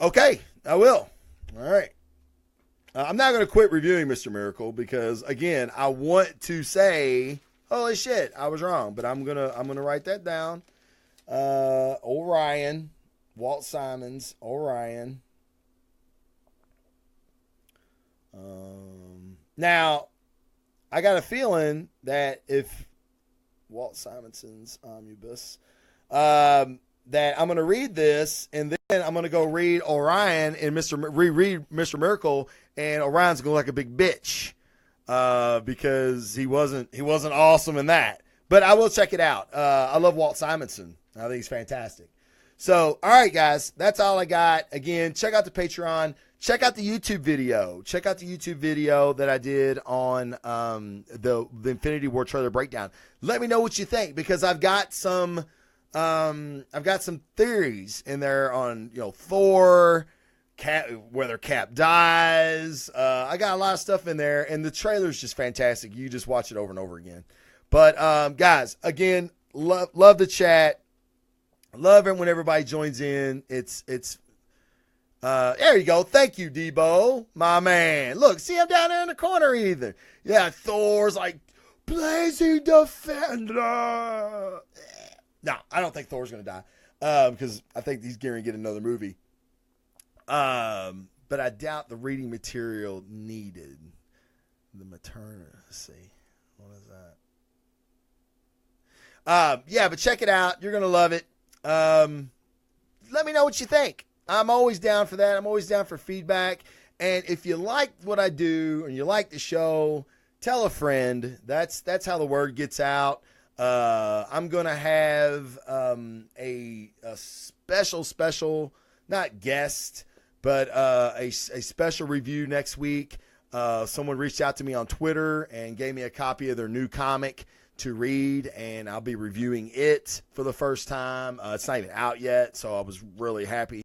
Okay, I will. All right. I'm not going to quit reviewing Mr. Miracle because, again, I want to say, holy shit, I was wrong. But I'm gonna write that down. Orion, Walt Simon's Orion. Now, I got a feeling that if Walt Simonson's Omnibus, that I'm going to read this, and then I'm going to go read Orion and reread Mr. Miracle, and Orion's going to look like a big bitch because he wasn't awesome in that. But I will check it out. I love Walt Simonson. I think he's fantastic. So, all right, guys, that's all I got. Again, check out the Patreon. Check out the YouTube video. Check out the YouTube video that I did on the Infinity War trailer breakdown. Let me know what you think because I've got some theories in there on Thor, whether Cap dies. I got a lot of stuff in there, and the trailer's just fantastic. You just watch it over and over again. But guys, again, love the chat. Love it when everybody joins in. It's there you go. Thank you, Debo, my man. Look, see him down there in the corner either. Yeah, Thor's like blazing defender. No, I don't think Thor's gonna die because I think he's going to get another movie. But I doubt the reading material needed. The maternity. Let's see, what is that? Yeah, but check it out. You're gonna love it. Let me know what you think. I'm always down for that. I'm always down for feedback. And if you like what I do and you like the show, tell a friend. That's how the word gets out. I'm going to have a special, not guest, but a special review next week. Someone reached out to me on Twitter and gave me a copy of their new comic to read, and I'll be reviewing it for the first time. It's not even out yet, so I was really happy